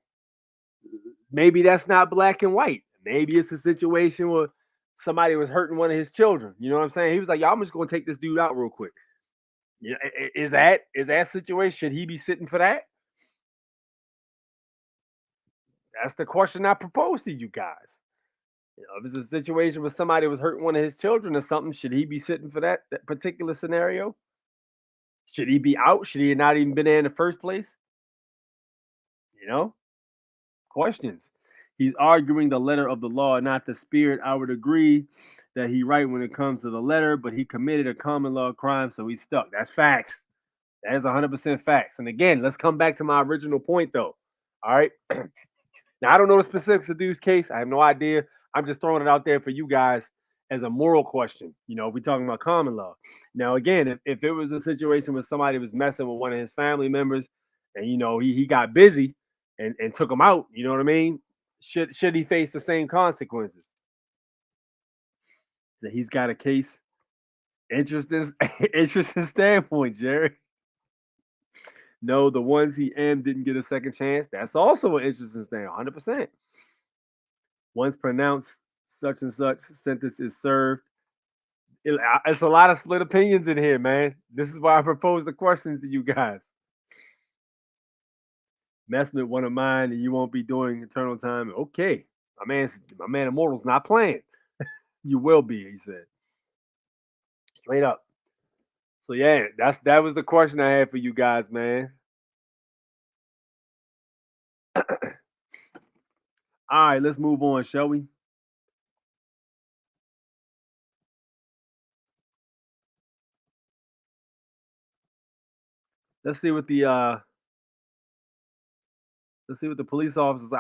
Maybe that's not black and white. Maybe it's a situation where somebody was hurting one of his children. You know what I'm saying? He was like, "Y'all, I'm just gonna take this dude out real quick." Yeah, is that situation? Should he be sitting for that? That's the question I proposed to you guys. You know, if it's a situation where somebody was hurting one of his children or something, should he be sitting for that particular scenario? Should he be out? Should he have not even been there in the first place? You know, questions. He's arguing the letter of the law, not the spirit. I would agree that he right when it comes to the letter, but he committed a common law crime, so he's stuck. That's facts. That is 100% facts. And again, let's come back to my original point, though. All right. Now, I don't know the specifics of dude's case. I have no idea. I'm just throwing it out there for you guys as a moral question. You know, if we're talking about common law. Now, again, if it was a situation where somebody was messing with one of his family members and, you know, he got busy and took him out, you know what I mean? Should he face the same consequences? That he's got a case. Interesting, interesting standpoint, Jerry. No, the ones he M didn't get a second chance. That's also an interesting standpoint, 100%. Once pronounced such and such sentence is served. It's a lot of split opinions in here, man. This is why I propose the questions to you guys. Mess with one of mine, and you won't be doing eternal time. Okay, my man, Immortal's not playing. You will be, he said, straight up. So yeah, that was the question I had for you guys, man. All right, let's move on, shall we? Let's see what the police officers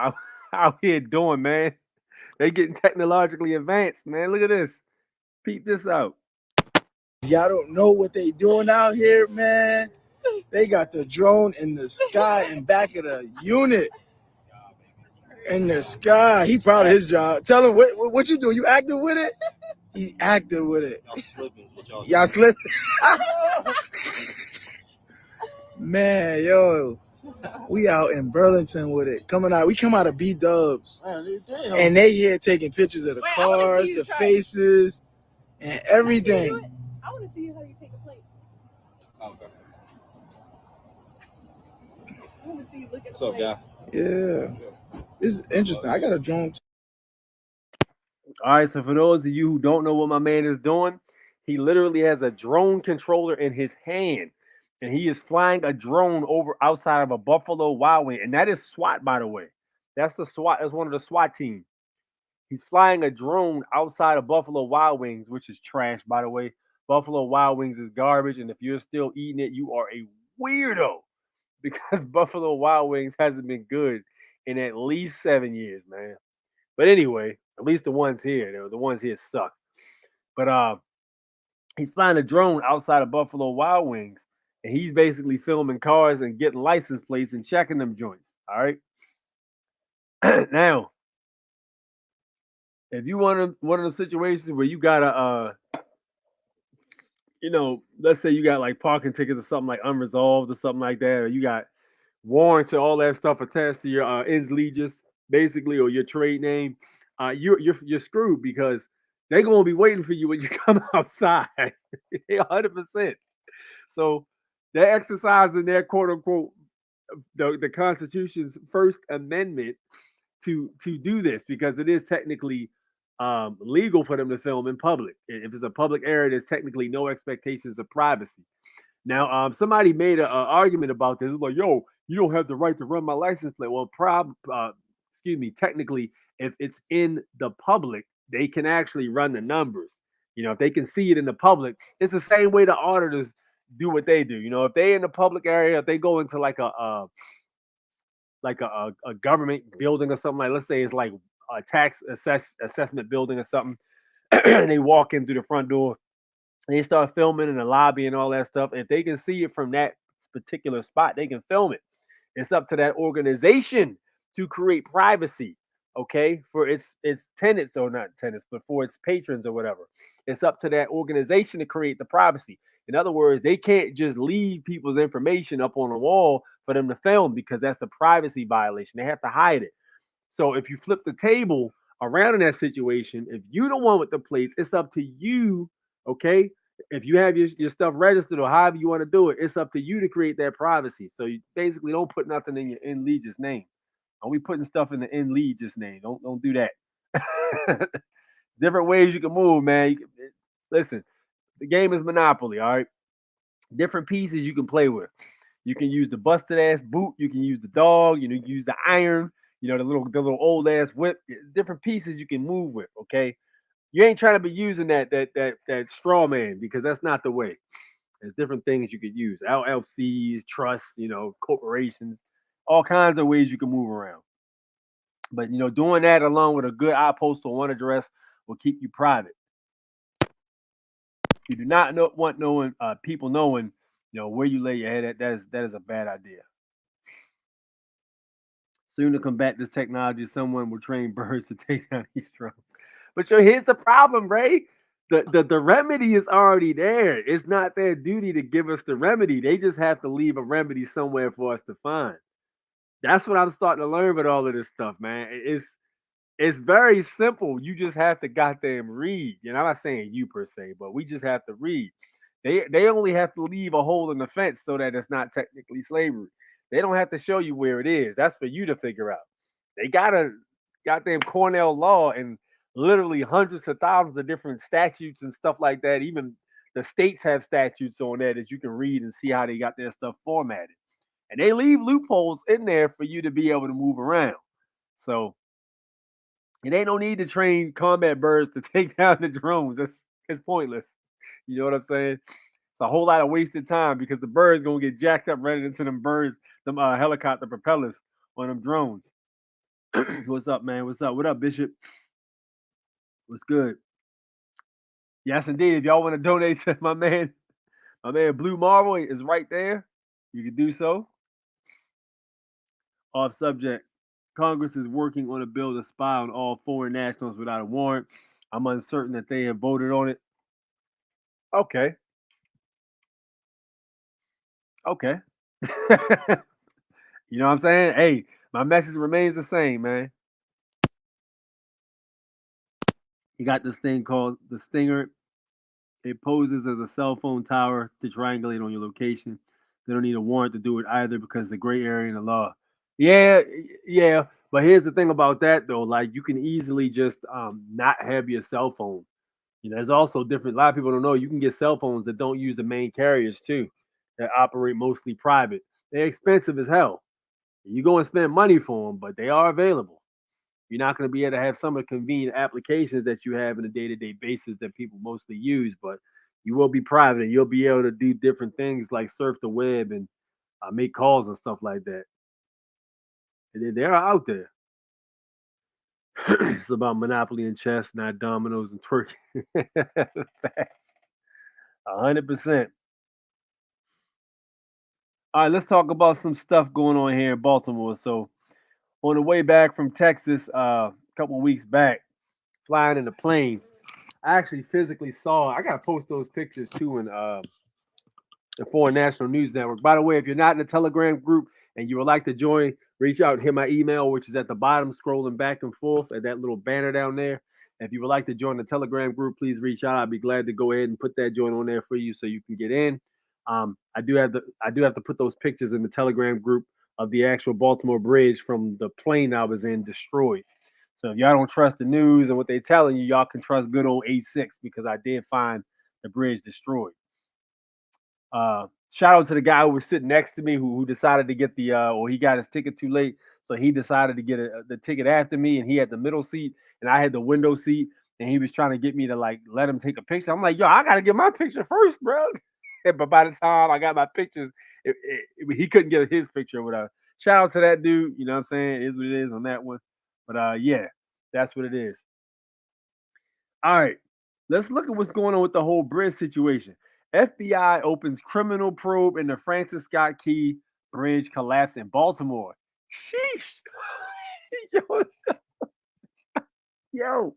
out here doing, man. They getting technologically advanced, man. Look at this. Peep this out. Y'all don't know what they doing out here, man. They got the drone in the sky in back of the unit. In the sky. He proud of his job. Tell him what you do. You active with it? He active with it. Y'all slipping. Man, yo. We out in Burlington with it. We come out of B-Dubs. And they here taking pictures of the cars, the faces, and everything. I want to see how you take a plate. Okay. I want to see you look at What's up, guy? Yeah. It's interesting. I got a drone. All right, so for those of you who don't know what my man is doing, he literally has a drone controller in his hand, and he is flying a drone over outside of a Buffalo Wild Wing, and that is SWAT, by the way. That's the SWAT. That's one of the SWAT team. He's flying a drone outside of Buffalo Wild Wings, which is trash, by the way. Buffalo Wild Wings is garbage, and if you're still eating it, you are a weirdo. because Buffalo Wild Wings hasn't been good in at least 7 years, man. But anyway, at least the ones here, the ones here suck. But he's flying a drone outside of Buffalo Wild Wings, and he's basically filming cars and getting license plates and checking them joints. All right. Now, if you want one of those situations where you gotta let's say you got like parking tickets or something like unresolved or something like that, or you got warrants and all that stuff attached to your ins legis, basically, or your trade name, you're screwed because they're gonna be waiting for you when you come outside. 100%. So they're exercising their quote unquote the Constitution's First Amendment to do this because it is technically legal for them to film in public. If it's a public area, there's technically no expectations of privacy. Now, somebody made an argument about this. Like, yo, you don't have the right to run my license plate. Well, excuse me. Technically, if it's in the public, they can actually run the numbers. If they can see it in the public, it's the same way the auditors do what they do. If they in the public area, if they go into like a government building or something, like let's say it's like a tax assessment building or something, and they walk in through the front door, they start filming in the lobby and all that stuff. If they can see it from that particular spot, they can film it. It's up to that organization to create privacy, okay, for its tenants, or not tenants, but for its patrons or whatever. It's up to that organization to create the privacy. In other words, they can't just leave people's information up on the wall for them to film because that's a privacy violation. They have to hide it. So if you flip the table around in that situation, if you don't want with the plates, it's up to you, okay? If you have your stuff registered or however you want to do it, it's up to you to create that privacy. So you basically don't put nothing in your in legis name. Are we putting stuff in the in legis name? Don't do that. Different ways you can move, man. Listen, the game is Monopoly, all right? Different pieces you can play with. You can use the busted ass boot. You can use the dog. You can use the iron. The little old ass whip. It's different pieces you can move with. Okay, you ain't trying to be using that straw man because that's not the way. There's different things you could use. LLCs, trusts, corporations, all kinds of ways you can move around. But doing that along with a good postal one address will keep you private. You do not want people knowing where you lay your head at. That is a bad idea. Soon to combat this technology, someone will train birds to take down these drones. But here's the problem, Ray. The remedy is already there. It's not their duty to give us the remedy. They just have to leave a remedy somewhere for us to find. That's what I'm starting to learn with all of this stuff, man. It's very simple. You just have to goddamn read. I'm not saying you per se, but we just have to read. They only have to leave a hole in the fence so that it's not technically slavery. They don't have to show you where it is. That's for you to figure out. They got a goddamn Cornell law and literally hundreds of thousands of different statutes and stuff like that. Even the states have statutes on there that you can read and see how they got their stuff formatted. And they leave loopholes in there for you to be able to move around. So it ain't no need to train combat birds to take down the drones. It's pointless. You know what I'm saying? It's a whole lot of wasted time because the birds gonna get jacked up running into them helicopter propellers on them drones. What's up, man? What's up? What up, Bishop? What's good? Yes, indeed. If y'all want to donate to my man Blue Marvel is right there. You can do so. Off subject. Congress is working on a bill to spy on all foreign nationals without a warrant. I'm uncertain that they have voted on it. Okay. Okay. You know what I'm saying? Hey, my message remains the same, man. You got this thing called the Stinger. It poses as a cell phone tower to triangulate on your location. They don't need a warrant to do it either because it's a gray area in the law. Yeah, yeah. But here's the thing about that though. Like you can easily just not have your cell phone. There's also different. A lot of people don't know you can get cell phones that don't use the main carriers too, that operate mostly private. They're expensive as hell. You go and spend money for them, but they are available. You're not going to be able to have some of the convenient applications that you have in a day-to-day basis that people mostly use, but you will be private and you'll be able to do different things like surf the web and make calls and stuff like that. And they're out there. It's about Monopoly and chess, not dominoes and twerking. Facts. 100%. All right, let's talk about some stuff going on here in Baltimore. So, on the way back from Texas, a couple of weeks back, flying in a plane, I actually physically saw. I gotta post those pictures too in the Foreign National News Network. By the way, if you're not in the Telegram group and you would like to join, reach out and hit my email, which is at the bottom, scrolling back and forth at that little banner down there. If you would like to join the Telegram group, please reach out. I'd be glad to go ahead and put that joint on there for you so you can get in. I do have to put those pictures in the Telegram group of the actual Baltimore Bridge from the plane I was in destroyed. So if y'all don't trust the news and what they're telling you, y'all can trust good old A6 because I did find the bridge destroyed. Shout out to the guy who was sitting next to me who decided to get or he got his ticket too late. So he decided to get the ticket after me, and he had the middle seat and I had the window seat, and he was trying to get me to like let him take a picture. I'm like, yo, I got to get my picture first, bro. But by the time I got my pictures, he couldn't get his picture or whatever. Shout out to that dude. You know what I'm saying? It is what it is on that one. But yeah, that's what it is. All right. Let's look at what's going on with the whole bridge situation. FBI opens criminal probe in the Francis Scott Key Bridge collapse in Baltimore. Sheesh. Yo.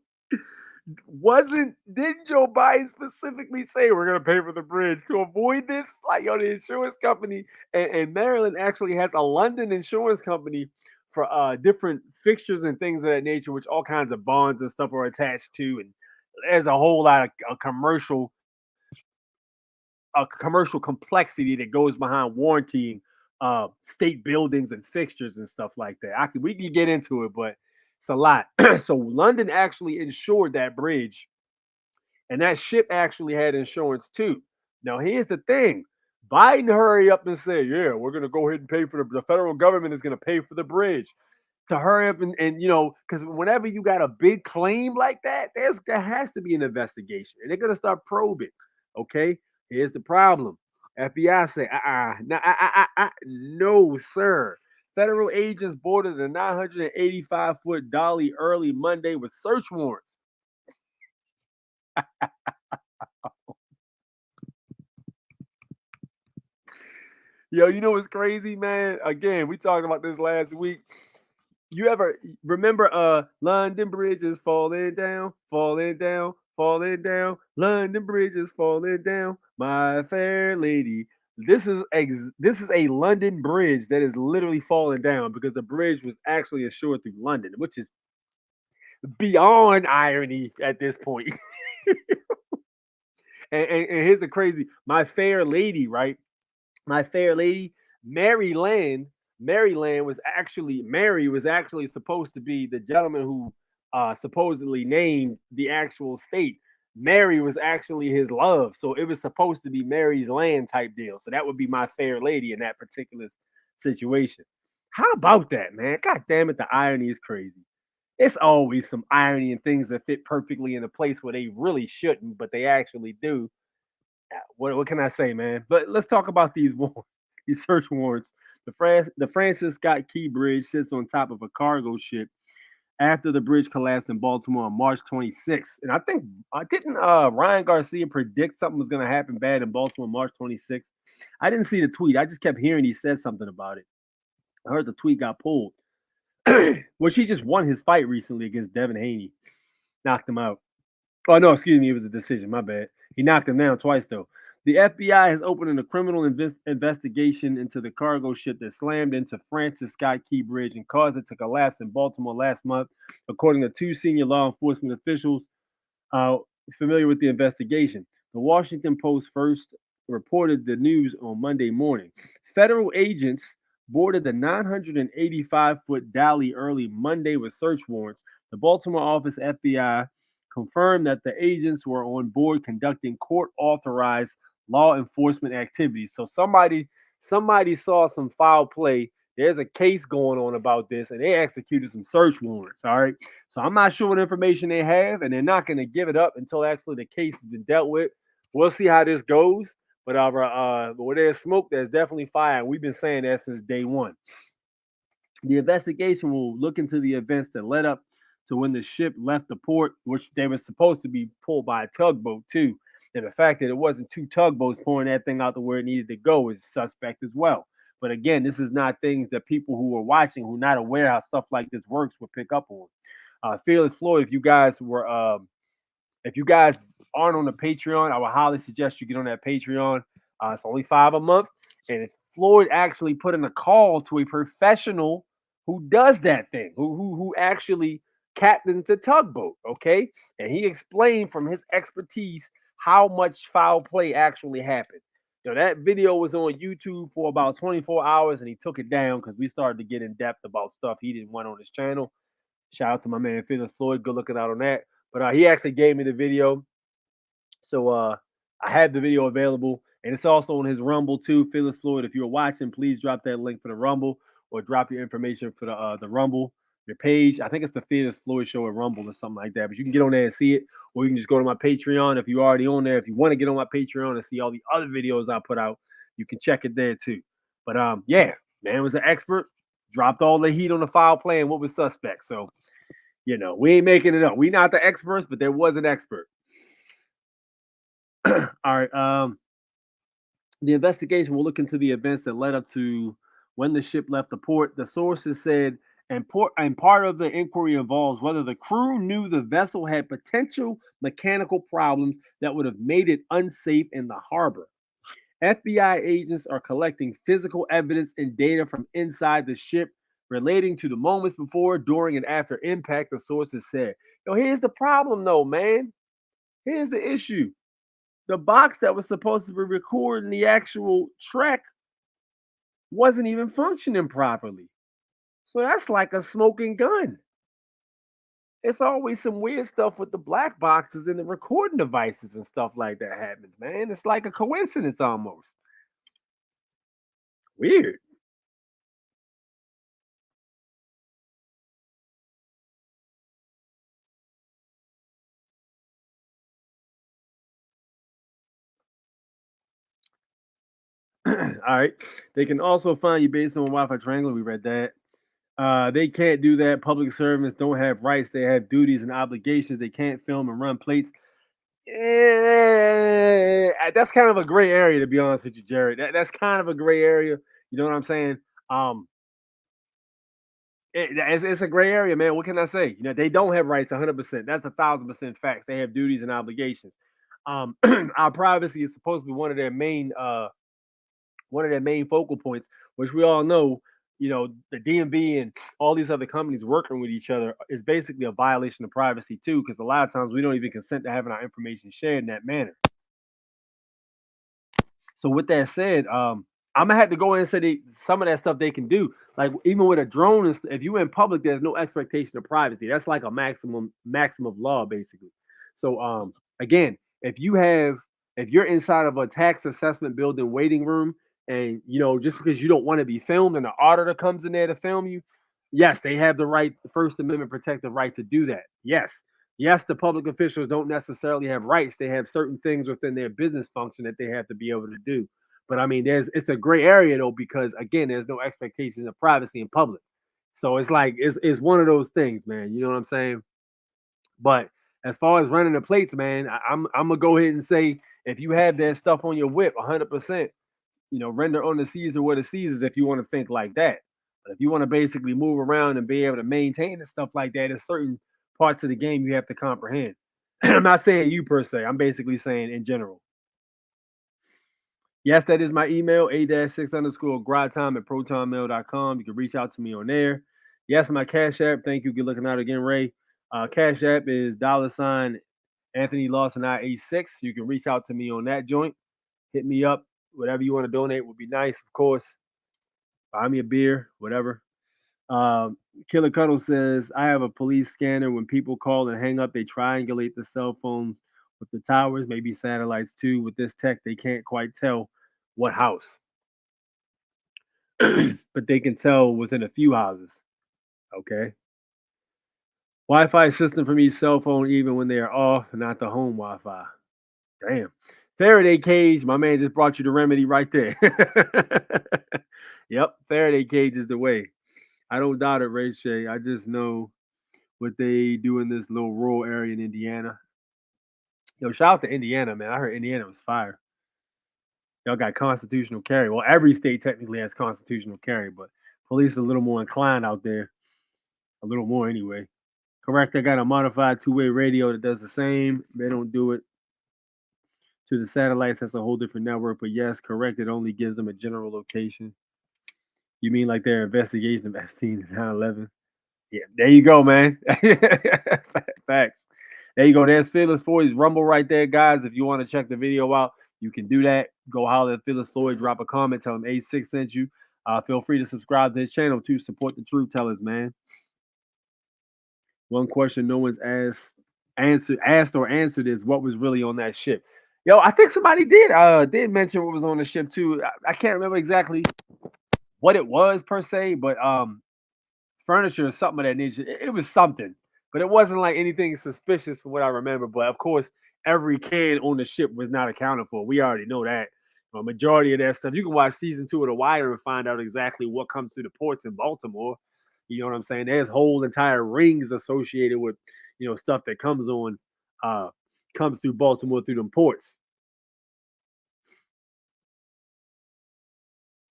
Didn't Joe Biden specifically say we're gonna pay for the bridge to avoid this? Like, yo, the insurance company and Maryland actually has a London insurance company for different fixtures and things of that nature, which all kinds of bonds and stuff are attached to, and there's a whole lot of commercial complexity that goes behind warrantying state buildings and fixtures and stuff like that. We can get into it, but it's a lot. So London actually insured that bridge, and that ship actually had insurance too. Now here's the thing: Biden hurry up and say, "Yeah, we're going to go ahead and pay for the federal government is going to pay for the bridge." To hurry up and because whenever you got a big claim like that, there has to be an investigation, and they're going to start probing. Okay, here's the problem: FBI say, no, sir. Federal agents boarded a 985-foot dolly early Monday with search warrants. Yo, you know what's crazy, man? Again, we talked about this last week. You ever remember London Bridge is falling down, falling down, falling down. London Bridge is falling down, my fair lady. This is a London bridge that is literally falling down because the bridge was actually insured through London, which is beyond irony at this point. and here's the crazy: my fair lady, right? My fair lady, Maryland was actually supposed to be the gentleman who supposedly named the actual state. Mary was actually his love, so it was supposed to be Mary's land type deal. So that would be my fair lady in that particular situation. How about that, man? God damn it, the irony is crazy. It's always some irony and things that fit perfectly in a place where they really shouldn't, but they actually do. What can I say, man? But let's talk about these search warrants. The Francis Scott Key Bridge sits on top of a cargo ship after the bridge collapsed in Baltimore on March 26th. And I think didn't Ryan Garcia predict something was going to happen bad in Baltimore March 26th? I didn't see the tweet. I just kept hearing he said something about it. I heard the tweet got pulled. Which he just won his fight recently against Devin Haney. Knocked him out. Oh, no, excuse me. It was a decision. My bad. He knocked him down twice, though. The FBI has opened a criminal investigation into the cargo ship that slammed into Francis Scott Key Bridge and caused it to collapse in Baltimore last month, according to two senior law enforcement officials familiar with the investigation. The Washington Post first reported the news on Monday morning. Federal agents boarded the 985-foot dolly early Monday with search warrants. The Baltimore office FBI confirmed that the agents were on board conducting court-authorized law enforcement activities. So somebody saw some foul play. There's a case going on about this, and they executed some search warrants. All right. So I'm not sure what information they have, and they're not going to give it up until actually the case has been dealt with. We'll see how this goes. But where there's smoke, there's definitely fire. And we've been saying that since day one. The investigation will look into the events that led up to when the ship left the port, which they were supposed to be pulled by a tugboat too. And the fact that it wasn't two tugboats pulling that thing out to where it needed to go is suspect as well. But again, this is not things that people who are watching, who are not aware how stuff like this works, would pick up on. Fearless Floyd, if you guys aren't on the Patreon, I would highly suggest you get on that Patreon. It's only $5 a month, and if Floyd actually put in a call to a professional who does that thing, who actually captains the tugboat, okay, and he explained from his expertise how much foul play actually happened. So that video was on YouTube for about 24 hours, and he took it down because we started to get in depth about stuff he didn't want on his channel. Shout out to my man Fearless Floyd. Good looking out on that. But he actually gave me the video. So I have the video available. And it's also on his Rumble too. Fearless Floyd, if you're watching, please drop that link for the Rumble or drop your information for the Rumble, your page. I think it's the Fearless Floyd Show at Rumble or something like that. But you can get on there and see it. Or you can just go to my Patreon if you're already on there. If you want to get on my Patreon and see all the other videos I put out, you can check it there too. But yeah, man was an expert. Dropped all the heat on the foul play and what was suspect. So, we ain't making it up. We not the experts, but there was an expert. All right. The investigation will look into the events that led up to when the ship left the port. The sources said, and part of the inquiry involves whether the crew knew the vessel had potential mechanical problems that would have made it unsafe in the harbor. FBI agents are collecting physical evidence and data from inside the ship relating to the moments before, during, and after impact, the sources said. Here's the problem, though, man. Here's the issue. The box that was supposed to be recording the actual trek wasn't even functioning properly. So that's like a smoking gun. It's always some weird stuff with the black boxes and the recording devices when stuff like that happens, man. It's like a coincidence almost. Weird. All right. They can also find you based on Wi-Fi triangle. We read that. They can't do that. Public servants don't have rights. They have duties and obligations. They can't film and run plates. That's kind of a gray area, to be honest with you, Jared. That's kind of a gray area. You know what I'm saying? It's a gray area, man. What can I say? They don't have rights 100%. That's 1,000% facts. They have duties and obligations. Our privacy is supposed to be one of their main focal points, which we all know. The DMV and all these other companies working with each other is basically a violation of privacy too, because a lot of times we don't even consent to having our information shared in that manner. So with that said, I'm gonna have to go in and say some of that stuff they can do. Like even with a drone, if you're in public, there's no expectation of privacy. That's like a maximum of law, basically. So again, if you're inside of a tax assessment building waiting room, and just because you don't want to be filmed and the auditor comes in there to film you, yes, they have the right, the First Amendment protected right to do that. Yes, the public officials don't necessarily have rights. They have certain things within their business function that they have to be able to do. But I mean, it's a gray area though, because again, there's no expectations of privacy in public. So it's like it's one of those things, man. You know what I'm saying? But as far as running the plates, man, I'm gonna go ahead and say if you have that stuff on your whip, 100%, render on the Caesar what the Caesars if you want to think like that. But if you want to basically move around and be able to maintain and stuff like that, there's certain parts of the game you have to comprehend. I'm not saying you per se. I'm basically saying in general. Yes, that is my email, a-6_gradtime@protonmail.com. You can reach out to me on there. Yes, my Cash App. Thank you. Good looking out again, Ray. Cash App is $ Anthony Lawson I86. You can reach out to me on that joint. Hit me up. Whatever you want to donate would be nice, of course. Buy me a beer, whatever. Killer Cuddle says, I have a police scanner. When people call and hang up, they triangulate the cell phones with the towers, maybe satellites too. With this tech, they can't quite tell what house, but they can tell within a few houses. Okay. Wi-Fi system from each cell phone, even when they are off, not the home Wi-Fi. Damn. Faraday cage. My man just brought you the remedy right there. Yep, Faraday cage is the way. I don't doubt it, Ray Shay. I just know what they do in this little rural area in Indiana. Yo, shout out to Indiana, man. I heard Indiana was fire. Y'all got constitutional carry. Well, every state technically has constitutional carry, but police are a little more inclined out there. A little more anyway. Correct. They got a modified two-way radio that does the same. They don't do it to the satellites. That's a whole different network. But yes, correct. It only gives them a general location. You mean like their investigation of Epstein and 9/11? Yeah, there you go, man. Facts. There you go. There's Fearless Floyd's Rumble right there, guys. If you want to check the video out, you can do that. Go holler at Fearless Floyd, drop a comment, tell him A6 sent you. Feel free to subscribe to his channel to support the truth tellers, man. One question no one's asked or answered is what was really on that ship. Yo, I think somebody did mention what was on the ship too. I can't remember exactly what it was per se, but furniture or something of that nature. It was something, but it wasn't like anything suspicious from what I remember. But of course, every can on the ship was not accounted for. We already know that. A majority of that stuff, you can watch season 2 of The Wire and find out exactly what comes through the ports in Baltimore. You know what I'm saying? There's whole entire rings associated with, stuff that comes through Baltimore through them ports.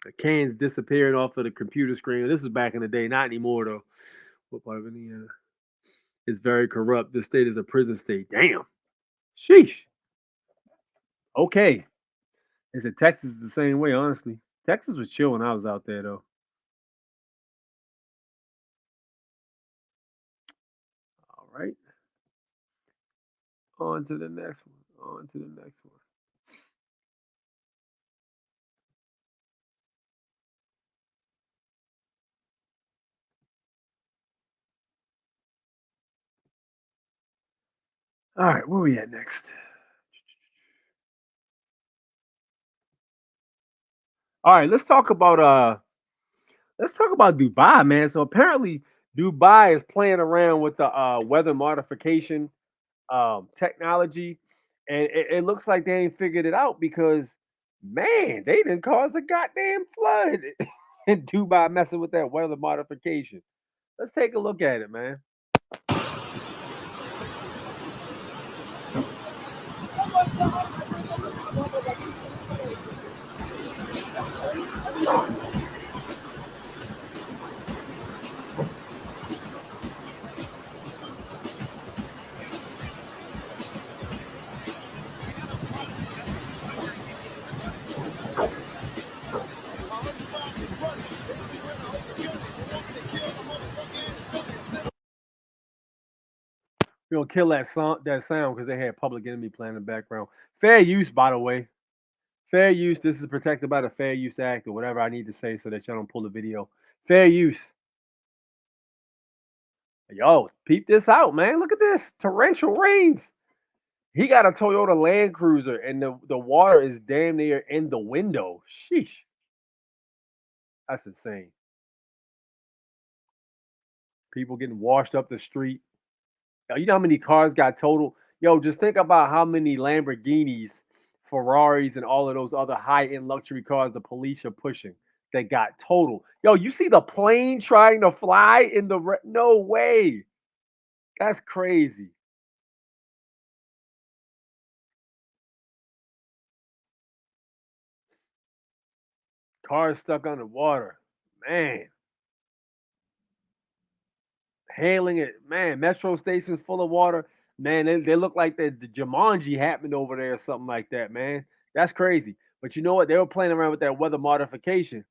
The cans disappearing off of the computer screen. This was back in the day, not anymore though. What part of Indiana? It's very corrupt. This state is a prison state. Damn. Sheesh. Okay. They said Texas is the same way, honestly. Texas was chill when I was out there though. All right. On to the next one. On to the next one. All right, where we at next? All right, let's talk about Dubai, man. So apparently Dubai is playing around with the weather modification technology, and it looks like they ain't figured it out because man, they didn't cause a goddamn flood in Dubai messing with that weather modification. Let's take a look at it, man. We're gonna kill that sound because they had Public Enemy playing in the background. Fair use, by the way. Fair use. This is protected by the Fair Use Act or whatever I need to say so that y'all don't pull the video. Fair use. Yo, peep this out, man. Look at this. Torrential rains. He got a Toyota Land Cruiser and the water is damn near in the window. Sheesh. That's insane. People getting washed up the street. Yo, you know how many cars got totaled? Yo, just think about how many Lamborghinis, Ferraris, and all of those other high-end luxury cars the police are pushing that got totaled. Yo, you see the plane trying to fly in the no way. That's crazy. Cars stuck underwater. Man. Hailing it, man. Metro stations full of water. Man, they look like the Jumanji happened over there or something like that, man. That's crazy. But you know what? They were playing around with that weather modification.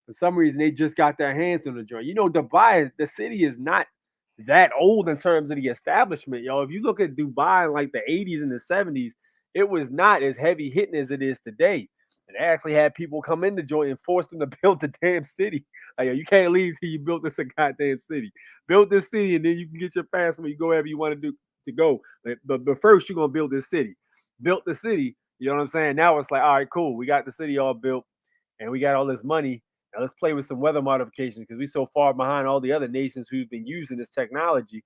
For some reason, they just got their hands on the joint. You know, Dubai, the city is not that old in terms of the establishment, yo. If you look at Dubai in like the 80s and the 70s, it was not as heavy hitting as it is today. And they actually had people come in the joint and force them to build the damn city. Like, yo, you can't leave till you built this a goddamn city. Build this city and then you can get your pass when you go wherever you want to do to go. But first, you're gonna build this city. Built the city, you know what I'm saying? Now it's like, all right, cool. We got the city all built and we got all this money. Now let's play with some weather modifications because we're so far behind all the other nations who've been using this technology.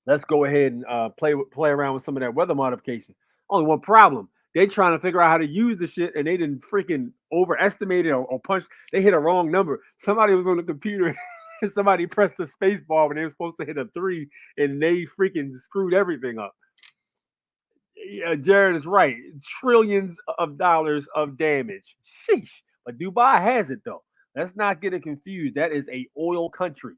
Let's go ahead and play around with some of that weather modification. Only one problem. They trying to figure out how to use the shit, and they didn't freaking overestimate it or punch. They hit a wrong number. Somebody was on the computer, and somebody pressed the space bar when they were supposed to hit a 3, and they freaking screwed everything up. Yeah, Jared is right. Trillions of dollars of damage. Sheesh. But Dubai has it though. Let's not get it confused. That is a oil country.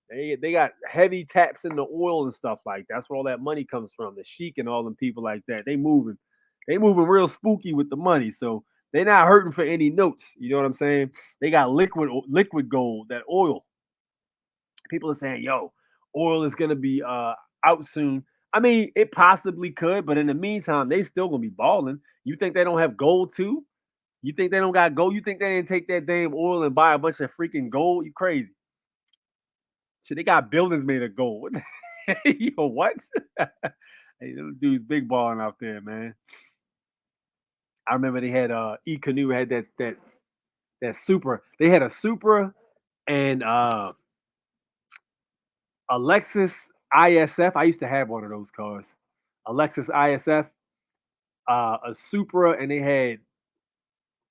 They got heavy taps in the oil and stuff like that. That's where all that money comes from. The sheik and all them people like that. They moving real spooky with the money. So they're not hurting for any notes. You know what I'm saying? They got liquid gold, that oil. People are saying, yo, oil is gonna be out soon. I mean, it possibly could, but in the meantime, they still gonna be balling. You think they don't have gold too? You think they don't got gold? You think they didn't take that damn oil and buy a bunch of freaking gold? You crazy? Shit, they got buildings made of gold. Yo, what? Hey, those dudes big balling out there, man. I remember they had E Canoe had that Supra. They had a Supra and a Lexus ISF. I used to have one of those cars. A Lexus ISF, a Supra, and they had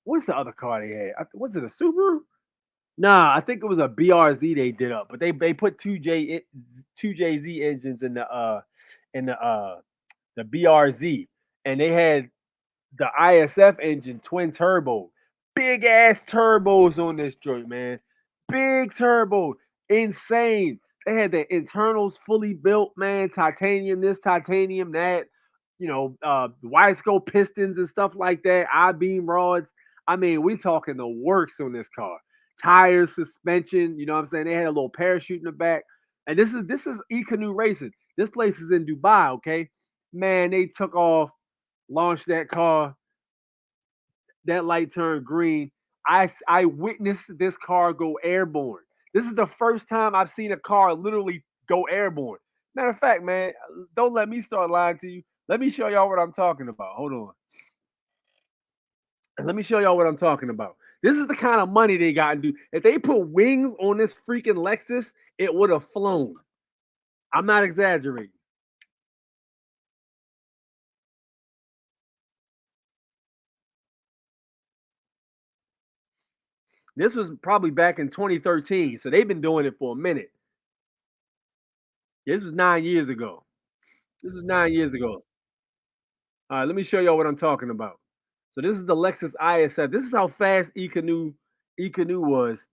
what's the other car they had? Was it a Subaru? Nah, I think it was a BRZ they did up, but they put two JZ engines in the BRZ, and they had the ISF engine twin turbo, big ass turbos on this joint, man, big turbo, insane. They had the internals fully built, man, titanium this, titanium that, wide scope pistons and stuff like that, I-beam rods. I mean, we talking the works on this car. Tires, suspension, you know what I'm saying? They had a little parachute in the back. And this is E-Canoe Racing. This place is in Dubai, okay? Man, they took off, launched that car. That light turned green. I witnessed this car go airborne. This is the first time I've seen a car literally go airborne. Matter of fact, man, don't let me start lying to you. Let me show y'all what I'm talking about. Hold on. Let me show y'all what I'm talking about. This is the kind of money they got to do. If they put wings on this freaking Lexus, it would have flown. I'm not exaggerating. This was probably back in 2013, so they've been doing it for a minute. This was 9 years ago. This was 9 years ago. All right, let me show y'all what I'm talking about. So this is the Lexus ISF. This is how fast E-Canoe was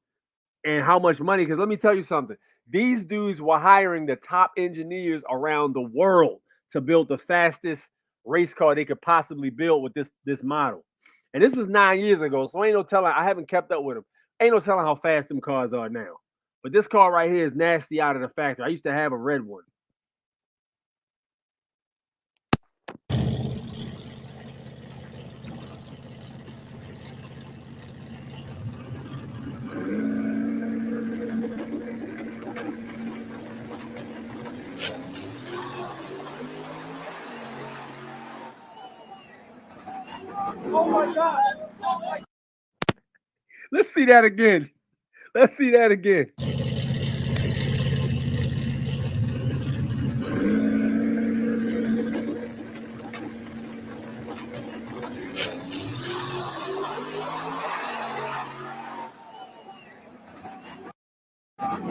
and how much money. Because let me tell you something. These dudes were hiring the top engineers around the world to build the fastest race car they could possibly build with this model. And this was 9 years ago, so ain't no telling. I haven't kept up with them. Ain't no telling how fast them cars are now. But this car right here is nasty out of the factory. I used to have a red one. Oh my God. Let's see that again. Let's see that again.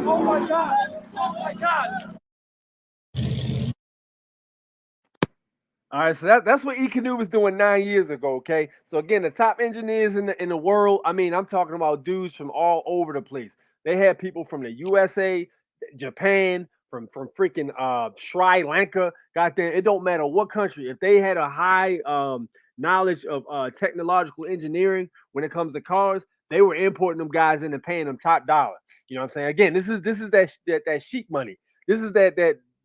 Oh my God. Oh my God. All right, so that's what E-Canoe was doing 9 years ago. Okay, so again, the top engineers in the world. I mean, I'm talking about dudes from all over the place. They had people from the USA, Japan, from freaking Sri Lanka. Got there. It don't matter what country. If they had a high knowledge of technological engineering when it comes to cars, they were importing them guys in and paying them top dollar. You know what I'm saying? Again, this is that chic money. This is that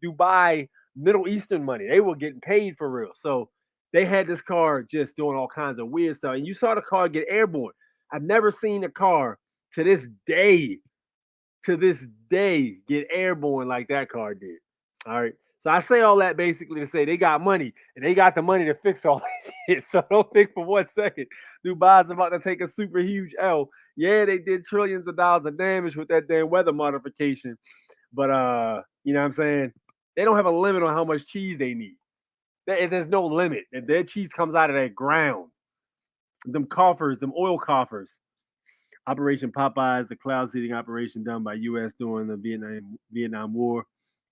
Dubai Middle Eastern money. They were getting paid for real. So they had this car just doing all kinds of weird stuff. And you saw the car get airborne. I've never seen a car to this day, get airborne like that car did. All right. So I say all that basically to say they got money and they got the money to fix all that shit. So don't think for 1 second Dubai's about to take a super huge L. Yeah, they did trillions of dollars of damage with that damn weather modification. But you know what I'm saying? They don't have a limit on how much cheese they need. There's no limit. If their cheese comes out of that ground, them coffers, them oil coffers. Operation Popeyes, the cloud seeding operation done by U.S. during the Vietnam War.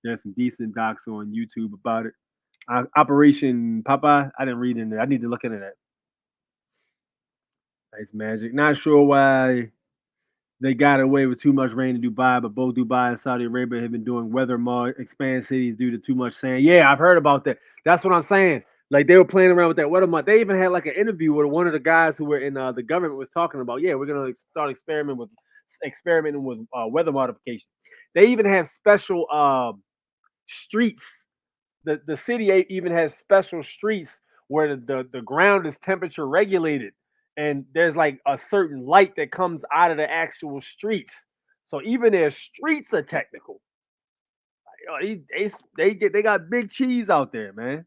There's some decent docs on YouTube about it. Operation Popeye, I didn't read into it. I need to look into that. Nice magic. Not sure why they got away with too much rain in Dubai, but both Dubai and Saudi Arabia have been doing weather mod expand cities due to too much sand. Yeah, I've heard about that. That's what I'm saying. Like they were playing around with that weather mod. They even had like an interview with one of the guys who were in the government was talking about. Yeah, we're gonna start experimenting with weather modification. They even have special streets. The city even has special streets where the ground is temperature regulated, and there's like a certain light that comes out of the actual streets. So even their streets are technical. They got big cheese out there, man.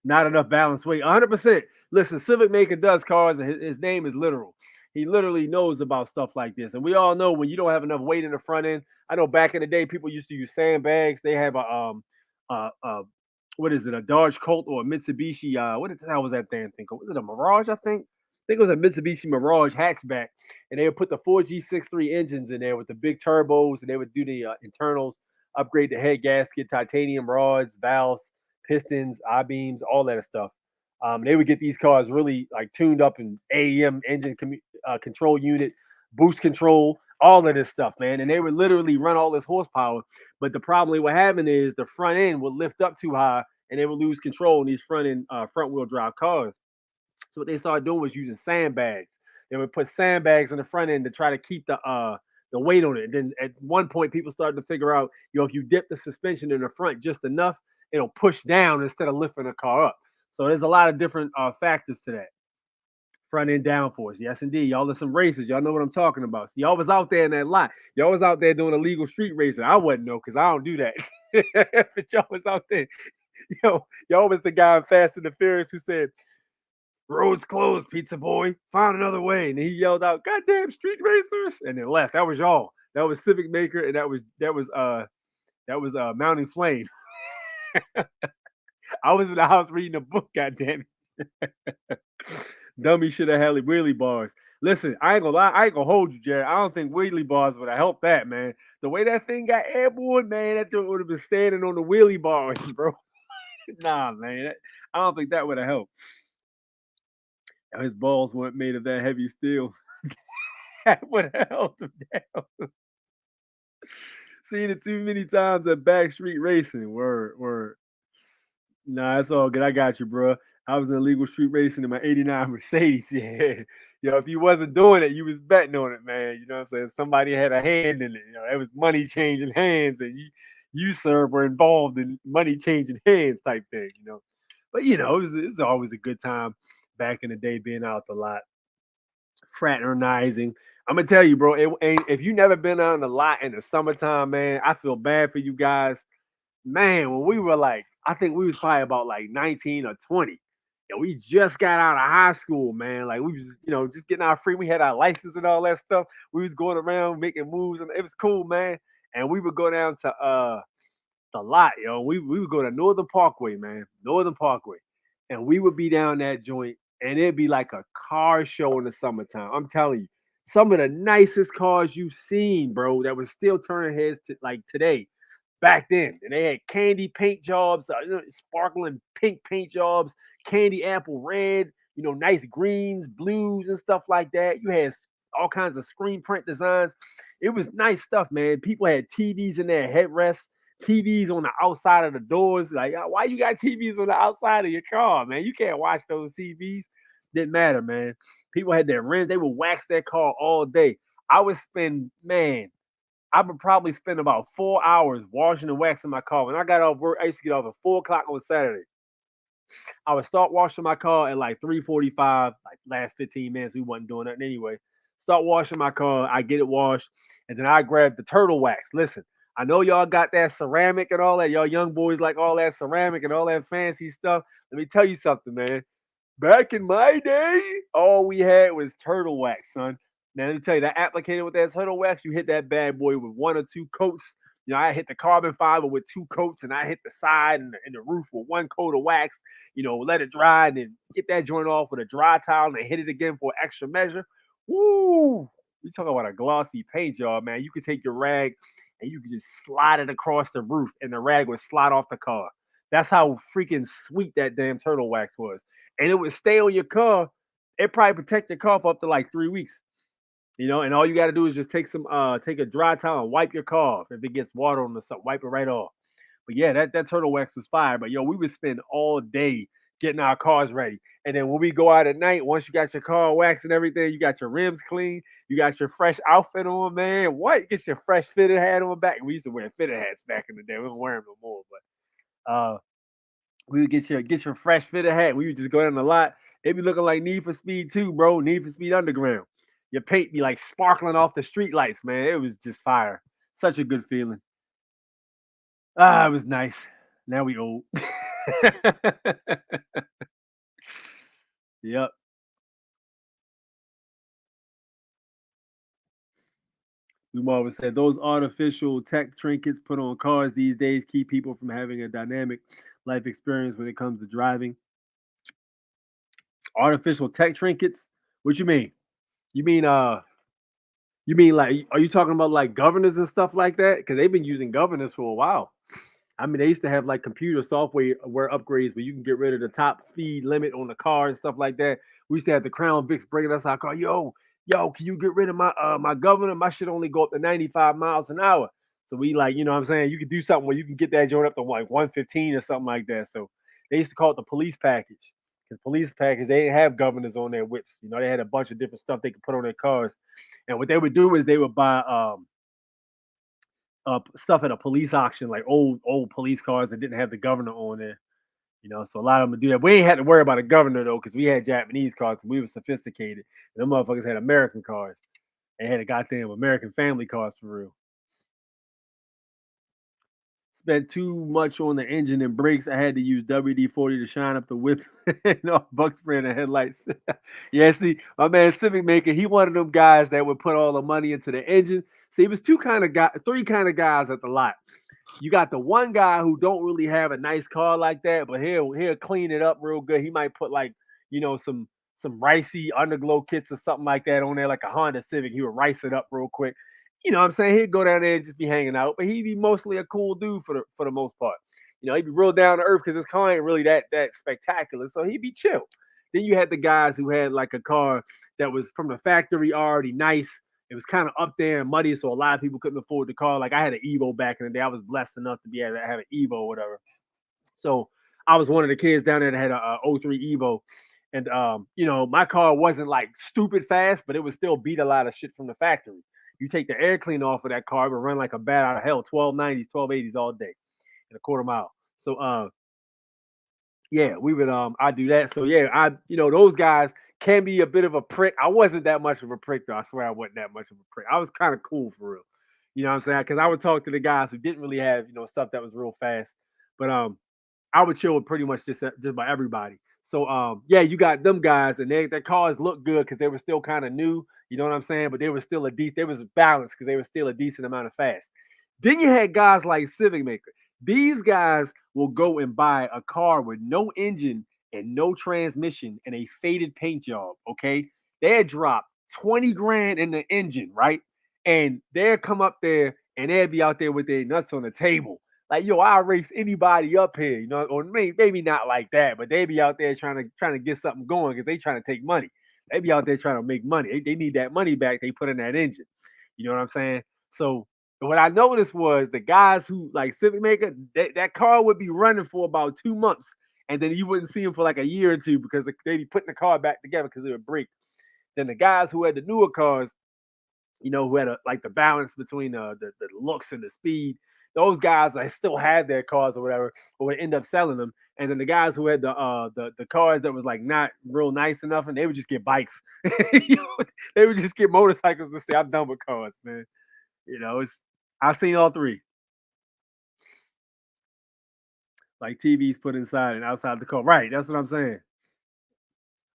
Not enough balance weight. 100%. Listen, Civic Maker does cars, and his name is literal. He literally knows about stuff like this. And we all know when you don't have enough weight in the front end. I know back in the day, people used to use sandbags. They have a what is it, a Dodge Colt or a Mitsubishi? What the hell was that damn thing called? Was it a Mirage? I think it was a Mitsubishi Mirage hatchback, and they would put the 4G63 engines in there with the big turbos, and they would do the internals, upgrade the head gasket, titanium rods, valves, pistons, I-beams, all that stuff. They would get these cars really like tuned up in AEM engine control unit, boost control, all of this stuff, man. And they would literally run all this horsepower. But the problem they were having is the front end would lift up too high, and they would lose control in these front wheel drive cars. So what they started doing was using sandbags. They would put sandbags in the front end to try to keep the weight on it. And then at one point, people started to figure out, if you dip the suspension in the front just enough, it'll push down instead of lifting the car up. So there's a lot of different factors to that. Front end downforce. Yes, indeed. Y'all are some racers. Y'all know what I'm talking about. See, y'all was out there in that lot. Y'all was out there doing illegal street racing. I wasn't, no, because I don't do that. But y'all was out there. Y'all was the guy in Fast and the Furious who said, "Roads closed, pizza boy. Find another way." And he yelled out, "Goddamn street racers!" And then left. That was y'all. That was Civic Maker, and that was Mounting Flame. I was in the house reading a book. Goddamn it. Dummy should have had wheelie bars. Listen, I ain't gonna lie. I ain't gonna hold you, Jared. I don't think wheelie bars would have helped that, man. The way that thing got airborne, man, that would have been standing on the wheelie bars, bro. Nah, man. I don't think that would have helped. His balls weren't made of that heavy steel. That would have held him down. Seen it too many times at Backstreet Racing. Word. Nah, it's all good. I got you, bro. I was in illegal street racing in my '89 Mercedes. Yeah. If you wasn't doing it, you was betting on it, man. You know what I'm saying? Somebody had a hand in it. It was money changing hands, and you sir, were involved in money changing hands type thing, But it was always a good time back in the day being out the lot, fraternizing. I'm gonna tell you, bro. If you never been out in the lot in the summertime, man, I feel bad for you guys. Man, when we were like, I think we was probably about like 19 or 20. And we just got out of high school, man. Like we was, just getting our free. We had our license and all that stuff. We was going around making moves, and it was cool, man. And we would go down to the lot, We would go to Northern Parkway, man. Northern Parkway. And we would be down that joint, and it'd be like a car show in the summertime. I'm telling you, some of the nicest cars you've seen, bro, that was still turning heads like today. Back then, and they had candy paint jobs, sparkling pink paint jobs, candy apple red, nice greens, blues, and stuff like that. You had all kinds of screen print designs. It was nice stuff, man. People had TVs in their headrests, TVs on the outside of the doors. Like, why you got TVs on the outside of your car, man? You can't watch those TVs. Didn't matter, man. People had their rims. They would wax their car all day. I would spend, man, I would probably spend about 4 hours washing and waxing my car. When I got off work, I used to get off at 4 o'clock on Saturday. I would start washing my car at like 3:45, like last 15 minutes. We wasn't doing nothing anyway. Start washing my car. I get it washed, and then I grab the turtle wax. Listen, I know y'all got that ceramic and all that. Y'all young boys like all that ceramic and all that fancy stuff. Let me tell you something, man. Back in my day, all we had was turtle wax, son. Now, let me tell you, that applicator with that turtle wax, you hit that bad boy with 1 or 2 coats, You know, I hit the carbon fiber with 2 coats, and I hit the side and the roof with 1 coat of wax. You know, let it dry, and then get that joint off with a dry towel, and then hit it again for extra measure. Woo! You talk about a glossy paint job, man. You could take your rag and you could just slide it across the roof, and the rag would slide off the car. That's how freaking sweet that damn turtle wax was, and it would stay on your car. It probably protect your car for up to like 3 weeks. You know, and all you got to do is just take a dry towel and wipe your car off. If it gets water on the stuff, wipe it right off. But yeah, that turtle wax was fire. But yo, we would spend all day getting our cars ready. And then when we go out at night, once you got your car waxed and everything, you got your rims clean, you got your fresh outfit on, man. What? Get your fresh fitted hat on back. We used to wear fitted hats back in the day. We don't wear them no more. But we would get your fresh fitted hat. We would just go down the lot. It be looking like Need for Speed 2, bro. Need for Speed Underground. Your paint be like sparkling off the street lights, man. It was just fire. Such a good feeling. It was nice. Now we old. Yep. Marvin said those artificial tech trinkets put on cars these days keep people from having a dynamic life experience when it comes to driving. Artificial tech trinkets? What you mean? You mean like are you talking about like governors and stuff like that? Because they've been using governors for a while. I mean, they used to have like computer software upgrades where you can get rid of the top speed limit on the car and stuff like that. We used to have the Crown Vics bringing us our car. Yo, can you get rid of my governor? My shit only go up to 95 miles an hour. So we like, you know what I'm saying? You could do something where you can get that joint up to like 115 or something like that. So they used to call it the police package. Because police package, they didn't have governors on their whips. You know, they had a bunch of different stuff they could put on their cars. And what they would do is they would buy stuff at a police auction, like old police cars that didn't have the governor on there. You know, so a lot of them would do that. We ain't had to worry about a governor though, because we had Japanese cars. We were sophisticated. And them motherfuckers had American cars. They had a goddamn American family cars for real. Spent too much on the engine and brakes. I had to use WD-40 to shine up the whip and bug spray in the headlights. Yeah, see, my man Civic Maker, he one of them guys that would put all the money into the engine. See, it was three kind of guys at the lot. You got the one guy who don't really have a nice car like that, but he'll clean it up real good. He might put like, some ricey underglow kits or something like that on there, like a Honda Civic. He would rice it up real quick. You know what I'm saying? He'd go down there and just be hanging out, but he'd be mostly a cool dude for the most part. You know, he'd be real down to earth because his car ain't really that spectacular. So he'd be chill. Then you had the guys who had like a car that was from the factory already nice. It was kind of up there and muddy, so a lot of people couldn't afford the car. Like I had an Evo back in the day. I was blessed enough to be able to have an Evo or whatever. So I was one of the kids down there that had a '03 Evo. And my car wasn't like stupid fast, but it would still beat a lot of shit from the factory. You take the air cleaner off of that car, it would run like a bat out of hell, 1290s, 1280s all day in a quarter mile. So yeah, we would I do that. So yeah, those guys can be a bit of a prick. I wasn't that much of a prick though. I swear I wasn't that much of a prick. I was kind of cool for real. You know what I'm saying? Because I would talk to the guys who didn't really have, stuff that was real fast. But I would chill with pretty much just about everybody. So yeah, you got them guys, and their cars look good because they were still kind of new. You know what I'm saying? But they were still they was balanced because they were still a decent amount of fast. Then you had guys like Civic Maker. These guys will go and buy a car with no engine and no transmission and a faded paint job. Okay, they drop 20 grand in the engine, right? And they'll come up there and they'll be out there with their nuts on the table like, yo, I'll race anybody up here, or maybe not like that, but they be out there trying to get something going because they trying to take money. They be out there trying to make money. They need that money back they put in that engine. You know what I'm saying? So what I noticed was the guys who like Civic Maker, that car would be running for about 2 months, and then you wouldn't see them for like a year or two because they be putting the car back together because it would break. Then the guys who had the newer cars, who had like the balance between the looks and the speed. Those guys I still had their cars or whatever, but would end up selling them. And then the guys who had the cars that was like not real nice enough, and they would just get bikes. They would just get motorcycles and say, "I'm done with cars, man." I've seen all three. Like TVs put inside and outside the car. Right, that's what I'm saying.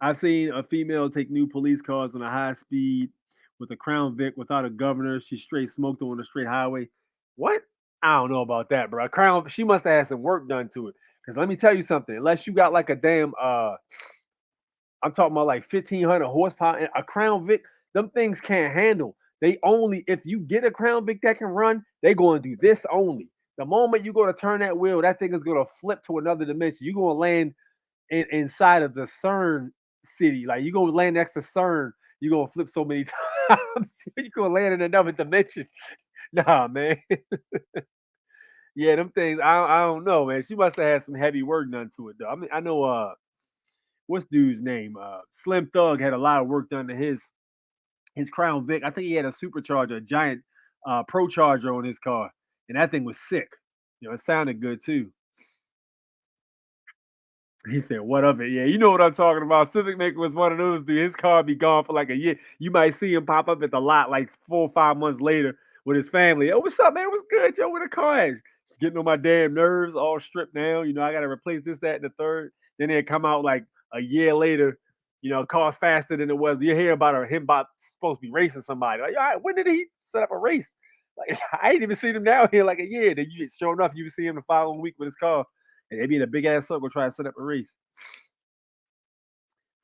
I've seen a female take new police cars on a high speed with a Crown Vic without a governor. She straight smoked on a straight highway. What? I don't know about that, bro. Crown, she must have had some work done to it. Because let me tell you something. Unless you got like a damn, I'm talking about like 1,500 horsepower, and a Crown Vic, them things can't handle. They only, if you get a Crown Vic that can run, they going to do this only. The moment you go to turn that wheel, that thing is going to flip to another dimension. You're going to land inside of the CERN city. Like you're going to land next to CERN. You're going to flip so many times. You're going to land in another dimension. Nah, man. Yeah, them things. I don't know, man. She must have had some heavy work done to it, though. I mean, I know. What's dude's name? Slim Thug had a lot of work done to his Crown Vic. I think he had a supercharger, a giant pro charger on his car, and that thing was sick. You know, it sounded good too. He said, "What of it?" Yeah, you know what I'm talking about. Civic Maker was one of those dude. His car be gone for like a year. You might see him pop up at the lot like 4 or 5 months later with his family. Oh, what's up, man? What's good, Joe? Where the car at? Just getting on my damn nerves, all stripped down. You know, I got to replace this, that, and the third. Then they come out like a year later. You know, car faster than it was. You hear about him about supposed to be racing somebody. Like, all right, when did he set up a race? Like, I ain't even seen him down here like a year. Then you sure enough, you see him the following week with his car. And they be in a big ass circle trying to set up a race.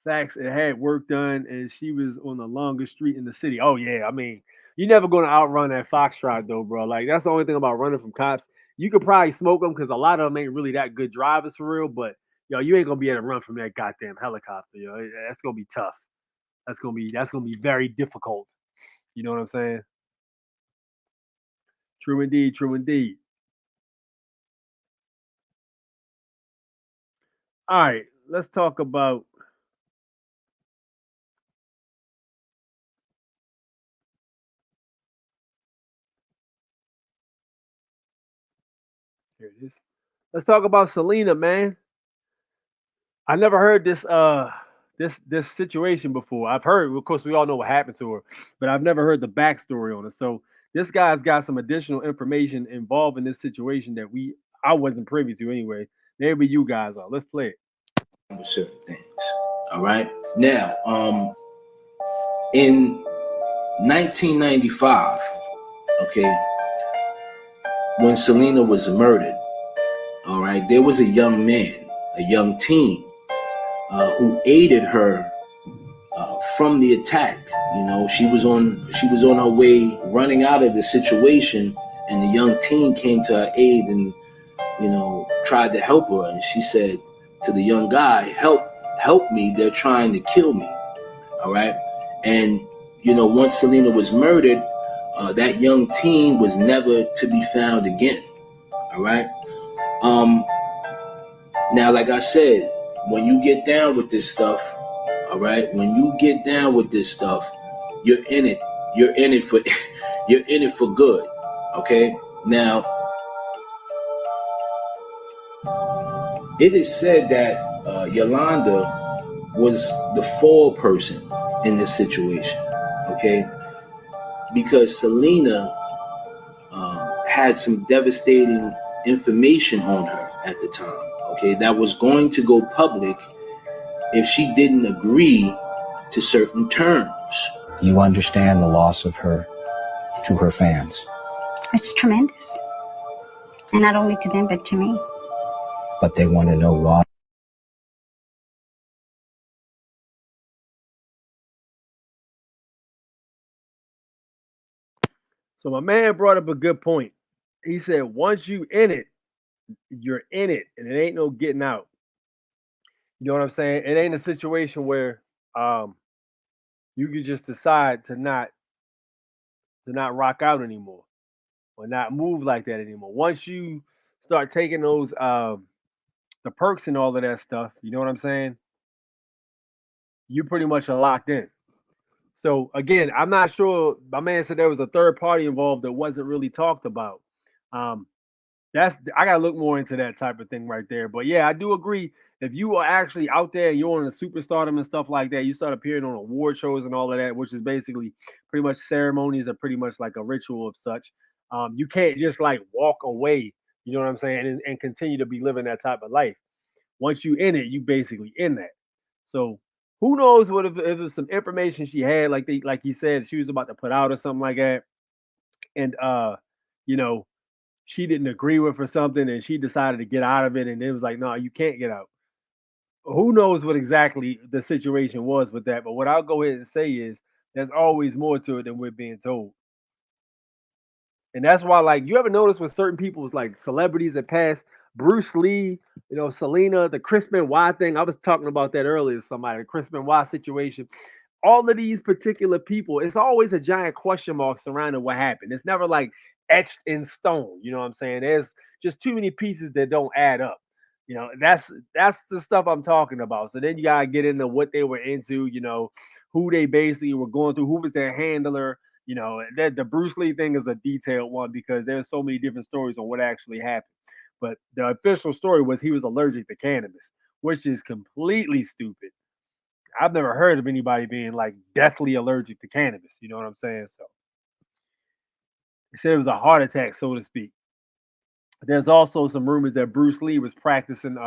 Facts, it had work done, and she was on the longest street in the city. Oh yeah, I mean, you're never gonna outrun that Foxtrot though, bro. Like that's the only thing about running from cops. You could probably smoke them because a lot of them ain't really that good drivers for real. But yo, you ain't gonna be able to run from that goddamn helicopter. Yo, that's gonna be tough. That's gonna be very difficult. You know what I'm saying? True indeed. True indeed. All right, let's talk about. Here it is. Let's talk about Selena, man. I never heard this situation before. I've heard, of course, we all know what happened to her, but I've never heard the backstory on it. So this guy's got some additional information involved in this situation that I wasn't privy to anyway. Maybe you guys are. Let's play it. With certain things. All right. Now, in 1995, okay, when Selena was murdered, all right, there was a young man, a young teen, who aided her from the attack. You know, she was on her way running out of the situation, and the young teen came to her aid and tried to help her. And she said to the young guy, "Help me! They're trying to kill me." All right, and once Selena was murdered, that young teen was never to be found again. All right. Now, like I said, when you get down with this stuff, all right, when you get down with this stuff, you're in it. You're in it for you're in it for good. Okay. Now, it is said that Yolanda was the fall person in this situation. Okay, because Selena had some devastating information on her at the time. Okay, that was going to go public if she didn't agree to certain terms. You understand the loss of her to her fans. It's tremendous. And not only to them, but to me. But they want to know why. So my man brought up a good point. He said, once you in it, you're in it, and it ain't no getting out. You know what I'm saying? It ain't a situation where you could just decide to not rock out anymore or not move like that anymore. Once you start taking those the perks and all of that stuff, you know what I'm saying? You pretty much are locked in. So again, I'm not sure. My man said there was a third party involved that wasn't really talked about. I gotta look more into that type of thing right there. But yeah, I do agree. If you are actually out there, you're on the superstardom and stuff like that, you start appearing on award shows and all of that, which is basically pretty much ceremonies are pretty much like a ritual of such. You can't just like walk away, you know what I'm saying, and continue to be living that type of life. Once you in it, you basically in that. So who knows what if it was some information she had, like he said, she was about to put out or something like that. And you know, she didn't agree with or something, and she decided to get out of it, and it was like, no, you can't get out. Who knows what exactly the situation was with that? But what I'll go ahead and say is there's always more to it than we're being told. And that's why, like, you ever notice with certain people's like celebrities that pass, Bruce Lee, Selena, the Chris Benoit thing. I was talking about that earlier. Somebody, the Chris Benoit situation. All of these particular people, it's always a giant question mark surrounding what happened. It's never like etched in stone. You know what I'm saying? There's just too many pieces that don't add up. That's the stuff I'm talking about. So then you gotta get into what they were into. Who they basically were going through, who was their handler. That the Bruce Lee thing is a detailed one because there's so many different stories on what actually happened. But the official story was he was allergic to cannabis, which is completely stupid. I've never heard of anybody being like deathly allergic to cannabis. You know what I'm saying? So they said it was a heart attack, so to speak. There's also some rumors that Bruce Lee was practicing.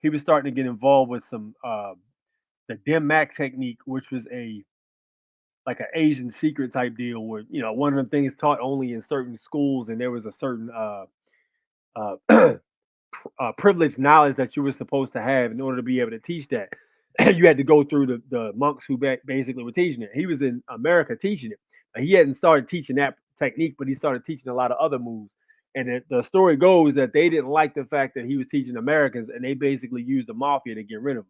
He was starting to get involved with some the dim mak technique, which was a like an Asian secret type deal where one of the things taught only in certain schools, and there was a certain uh, privileged knowledge that you were supposed to have in order to be able to teach that. You had to go through the monks who basically were teaching it. He was in America teaching it. He hadn't started teaching that technique, but he started teaching a lot of other moves. And the story goes that they didn't like the fact that he was teaching Americans, and they basically used the mafia to get rid of him.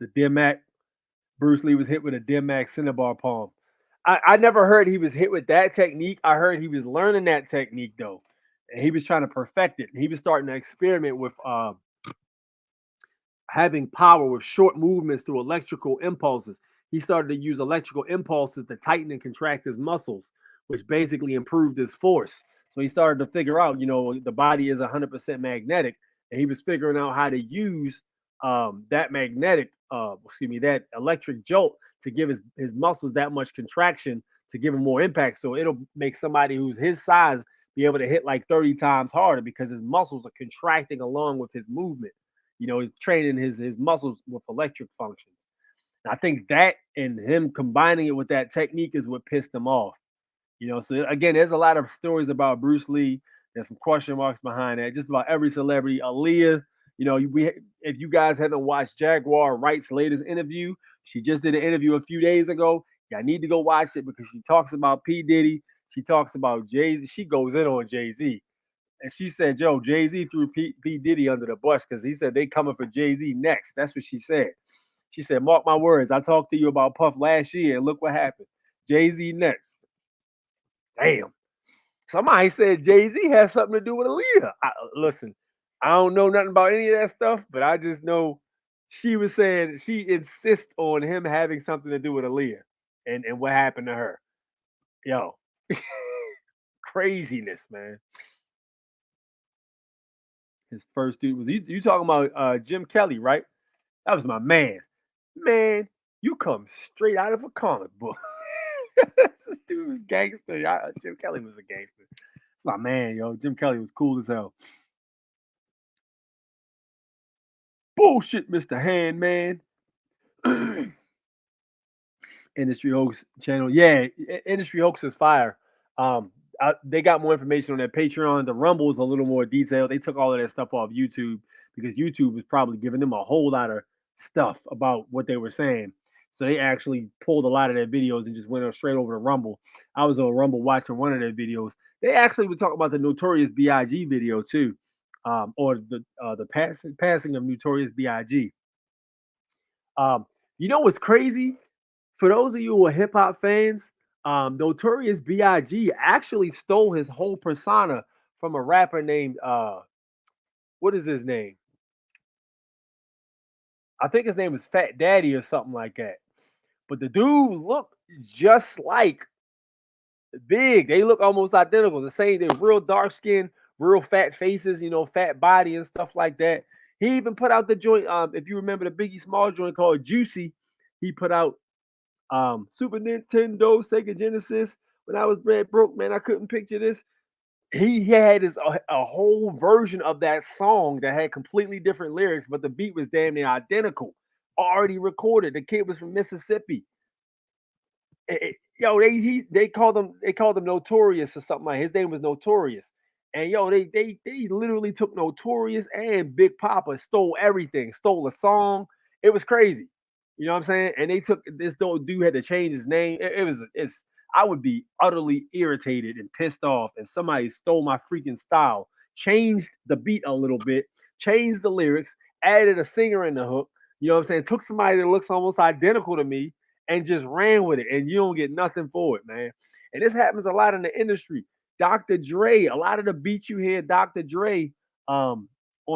The dim mak, Bruce Lee was hit with a dim mak cinnabar palm. I never heard he was hit with that technique. I heard he was learning that technique though, and he was trying to perfect it. He was starting to experiment with having power with short movements through electrical impulses. He started to use electrical impulses to tighten and contract his muscles, which basically improved his force. So he started to figure out, the body is 100% magnetic, and he was figuring out how to use that that electric jolt to give his muscles that much contraction to give him more impact. So it'll make somebody who's his size be able to hit like 30 times harder because his muscles are contracting along with his movement. He's training his muscles with electric functions. And I think that and him combining it with that technique is what pissed him off. So again, there's a lot of stories about Bruce Lee. There's some question marks behind that. Just about every celebrity, Aaliyah. If you guys haven't watched Jaguar Wright's latest interview, she just did an interview a few days ago. I need to go watch it because she talks about P. Diddy. She talks about Jay-Z. She goes in on Jay-Z. And she said, Joe, Jay-Z threw P. Diddy under the bus because he said they coming for Jay-Z next. That's what she said. She said, mark my words. I talked to you about Puff last year, and look what happened. Jay-Z next. Damn. Somebody said Jay-Z has something to do with Aaliyah. Listen, I don't know nothing about any of that stuff, but I just know she was saying she insists on him having something to do with Aaliyah and what happened to her. Yo, craziness, man. His first dude was you talking about Jim Kelly, right? That was my man. Man, you come straight out of a comic book. This dude was gangster. Jim Kelly was a gangster. It's my man, yo. Jim Kelly was cool as hell. Bullshit, Mr. Handman. Industry Hoax channel. Yeah, Industry Hoax is fire. They got more information on their Patreon. The Rumble is a little more detailed. They took all of that stuff off YouTube because YouTube was probably giving them a whole lot of stuff about what they were saying. So they actually pulled a lot of their videos and just went straight over to Rumble. I was on Rumble watching one of their videos. They actually would talk about the Notorious B.I.G. video too, or the passing of Notorious B.I.G. What's crazy? For those of you who are hip hop fans, Notorious B.I.G. actually stole his whole persona from a rapper named what is his name? I think his name is Fat Daddy or something like that. But the dude looked just like Big. They look almost identical. The same. They're real dark skin, real fat faces, fat body and stuff like that. He even put out the joint. If you remember the Biggie Small joint called Juicy, he put out Super Nintendo, Sega Genesis. When I was broke, man, I couldn't picture this. He had a whole version of that song that had completely different lyrics, but the beat was damn near identical. Already recorded. The kid was from Mississippi. yo, they called him Notorious or something like. His name was Notorious, and yo, they literally took Notorious and Big Papa, stole everything, stole a song. It was crazy, you know what I'm saying? And they took this dude had to change his name. It's I would be utterly irritated and pissed off if somebody stole my freaking style, changed the beat a little bit, changed the lyrics, added a singer in the hook. You know what I'm saying? Took somebody that looks almost identical to me and just ran with it, and you don't get nothing for it, man. And this happens a lot in the industry. Dr. Dre, a lot of the beats you hear Dr. Dre on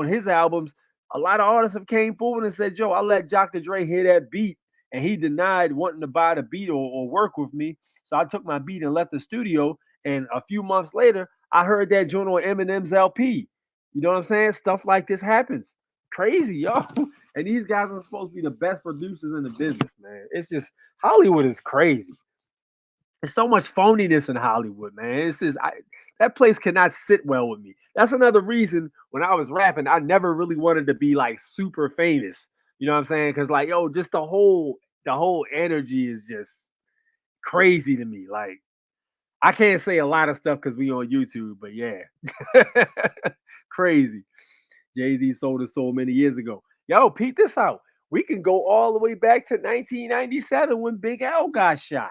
his albums, a lot of artists have came forward and said, "Joe, I let Dr. Dre hear that beat, and he denied wanting to buy the beat or work with me. So I took my beat and left the studio. And a few months later, I heard that joint on Eminem's LP. You know what I'm saying? Stuff like this happens. Crazy, yo. And these guys are supposed to be the best producers in the business, man. It's just Hollywood is crazy. There's so much phoniness in Hollywood, man. It's just that place cannot sit well with me. That's another reason when I was rapping, I never really wanted to be like super famous. You know what I'm saying? Because like, yo, just the whole energy is just crazy to me. Like, I can't say a lot of stuff because we on YouTube, but yeah, crazy. Jay-Z sold his soul many years ago. Yo, peep this out. We can go all the way back to 1997 when Big L got shot.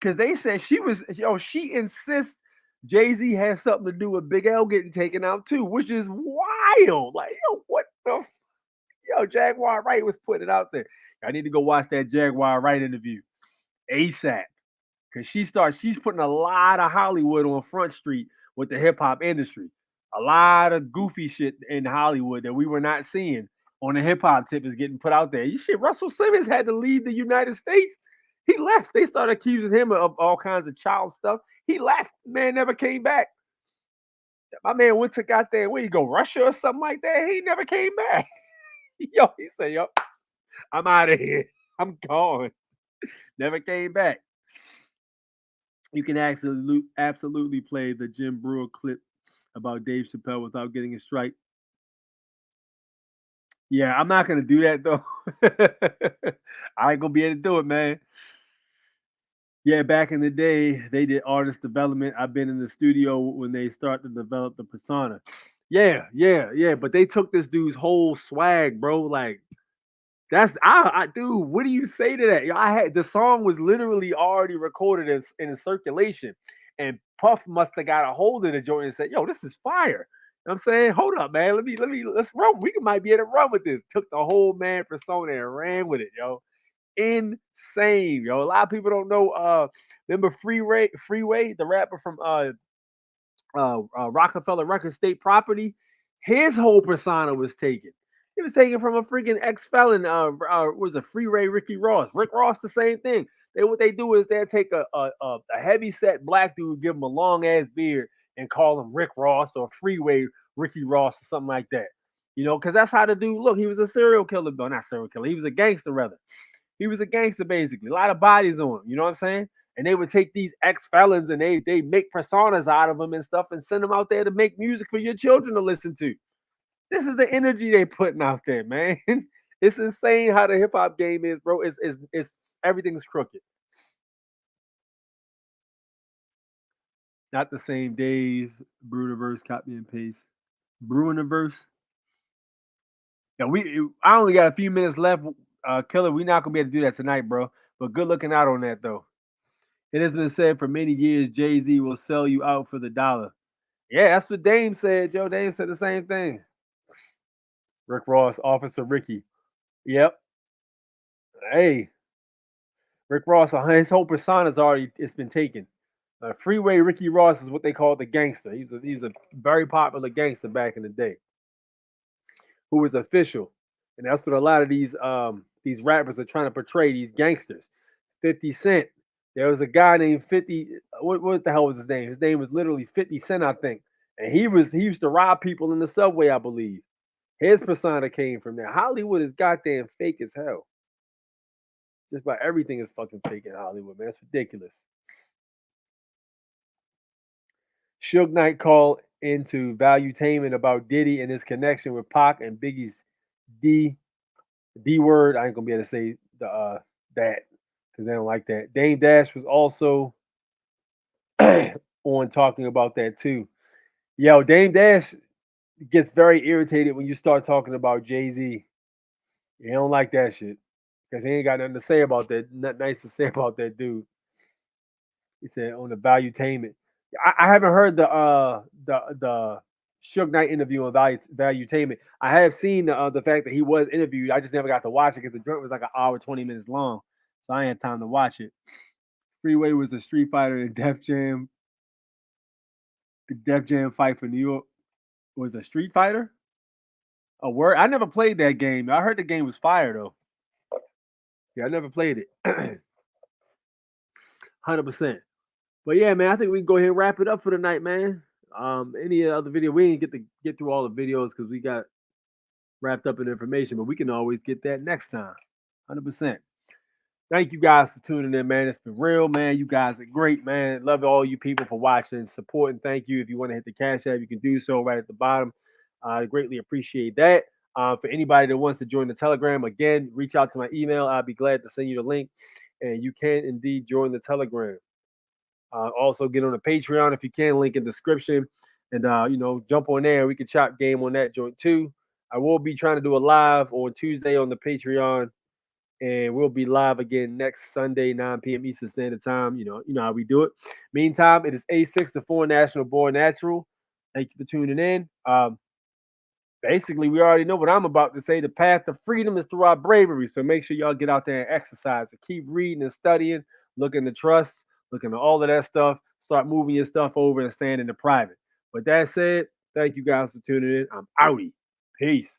Because they said she insists Jay-Z has something to do with Big L getting taken out too, which is wild. Like, yo, what the Jaguar Wright was putting it out there. I need to go watch that Jaguar Wright interview ASAP. Because she's putting a lot of Hollywood on Front Street with the hip hop industry. A lot of goofy shit in Hollywood that we were not seeing on the hip hop tip is getting put out there. You shit, Russell Simmons had to leave the United States. He left. They started accusing him of all kinds of child stuff. He left. Man never came back. My man went to goddamn, where you go, Russia or something like that? He never came back. Yo, he said, yo, I'm out of here. I'm gone. Never came back. You can absolutely play the Jim Brewer clip about Dave Chappelle without getting a strike. Yeah, I'm not gonna do that though. I ain't gonna be able to do it, man. Yeah, back in the day, they did artist development. I've been in the studio when they start to develop the persona. Yeah. But they took this dude's whole swag, bro. Like, that's dude. What do you say to that? I had the song was literally already recorded in circulation, and Puff must have got a hold of the joint and said, "Yo, this is fire." You know what I'm saying, hold up, man. Let's run. We might be able to run with this. Took the whole man persona and ran with it, yo. Insane, yo. A lot of people don't know. Remember Freeway, the rapper from Rockefeller Records State Property. His whole persona was taken. It was taken from a freaking ex-felon. Was a Freeway Ricky Ross. Rick Ross, the same thing. What they do is they take a heavy set black dude, give him a long ass beard, and call him Rick Ross or Freeway Ricky Ross or something like that. You know, because that's how the dude look. He was a serial killer, but not serial killer. He was a gangster, rather. He was a gangster, basically. A lot of bodies on him. You know what I'm saying? And they would take these ex-felons and they make personas out of them and stuff and send them out there to make music for your children to listen to. This is the energy they putting out there, man. It's insane how the hip hop game is, bro. It's everything's crooked. Not the same Dave Bruderverse, copy and paste. Bruiniverse. Yeah, I only got a few minutes left. Killer, we're not gonna be able to do that tonight, bro. But good looking out on that though. It has been said for many years, Jay-Z will sell you out for the dollar. Yeah, that's what Dame said, Joe. Dame said the same thing. Rick Ross, Officer Ricky. Yep. Hey, Rick Ross, his whole persona's it's been taken. Freeway Ricky Ross is what they call the gangster. He was a very popular gangster back in the day, who was official, and that's what a lot of these rappers are trying to portray, these gangsters. 50 Cent. There was a guy named 50. What the hell was his name? His name was literally 50 Cent, I think. And he used to rob people in the subway, I believe. His persona came from there. Hollywood is goddamn fake as hell. Just about everything is fucking fake in Hollywood, man. It's ridiculous. Suge Knight called into Valuetainment about Diddy and his connection with Pac and Biggie's D word. I ain't gonna be able to say that. because they don't like that. Dame Dash was also on talking about that too. Yo, Dame Dash gets very irritated when you start talking about Jay-Z. He don't like that shit because he ain't got nothing to say about that. Nothing nice to say about that dude. He said on the Valuetainment. I haven't heard the Suge Knight interview on Valuetainment. I have seen the fact that he was interviewed. I just never got to watch it because the joint was like an hour 20 minutes long, so I ain't had time to watch it. Freeway was a Street Fighter and Def Jam. The Def Jam fight for New York was a Street Fighter. A word. I never played that game. I heard the game was fire though. Yeah, I never played it. 100%. But yeah, man, I think we can go ahead and wrap it up for the night, man. Any other video, we didn't get through all the videos because we got wrapped up in information, but we can always get that next time. 100%. Thank you guys for tuning in, man. It's been real, man. You guys are great, man. Love all you people for watching and supporting. Thank you. If you want to hit the Cash App, you can do so right at the bottom. I greatly appreciate that. For anybody that wants to join the Telegram, again, reach out to my email. I'll be glad to send you the link, and you can indeed join the Telegram. Also, get on the Patreon if you can. Link in description, and jump on there. We can chop game on that joint too. I will be trying to do a live on Tuesday on the Patreon, and we'll be live again next Sunday, 9 p.m. Eastern Standard Time. You know how we do it. Meantime, it is A6 the 4 National Born Natural. Thank you for tuning in. Basically, we already know what I'm about to say. The path to freedom is through our bravery. So make sure y'all get out there and exercise and keep reading and studying, looking to trust, looking to all of that stuff. Start moving your stuff over and staying in the private. With that said, thank you guys for tuning in. I'm outie. Peace.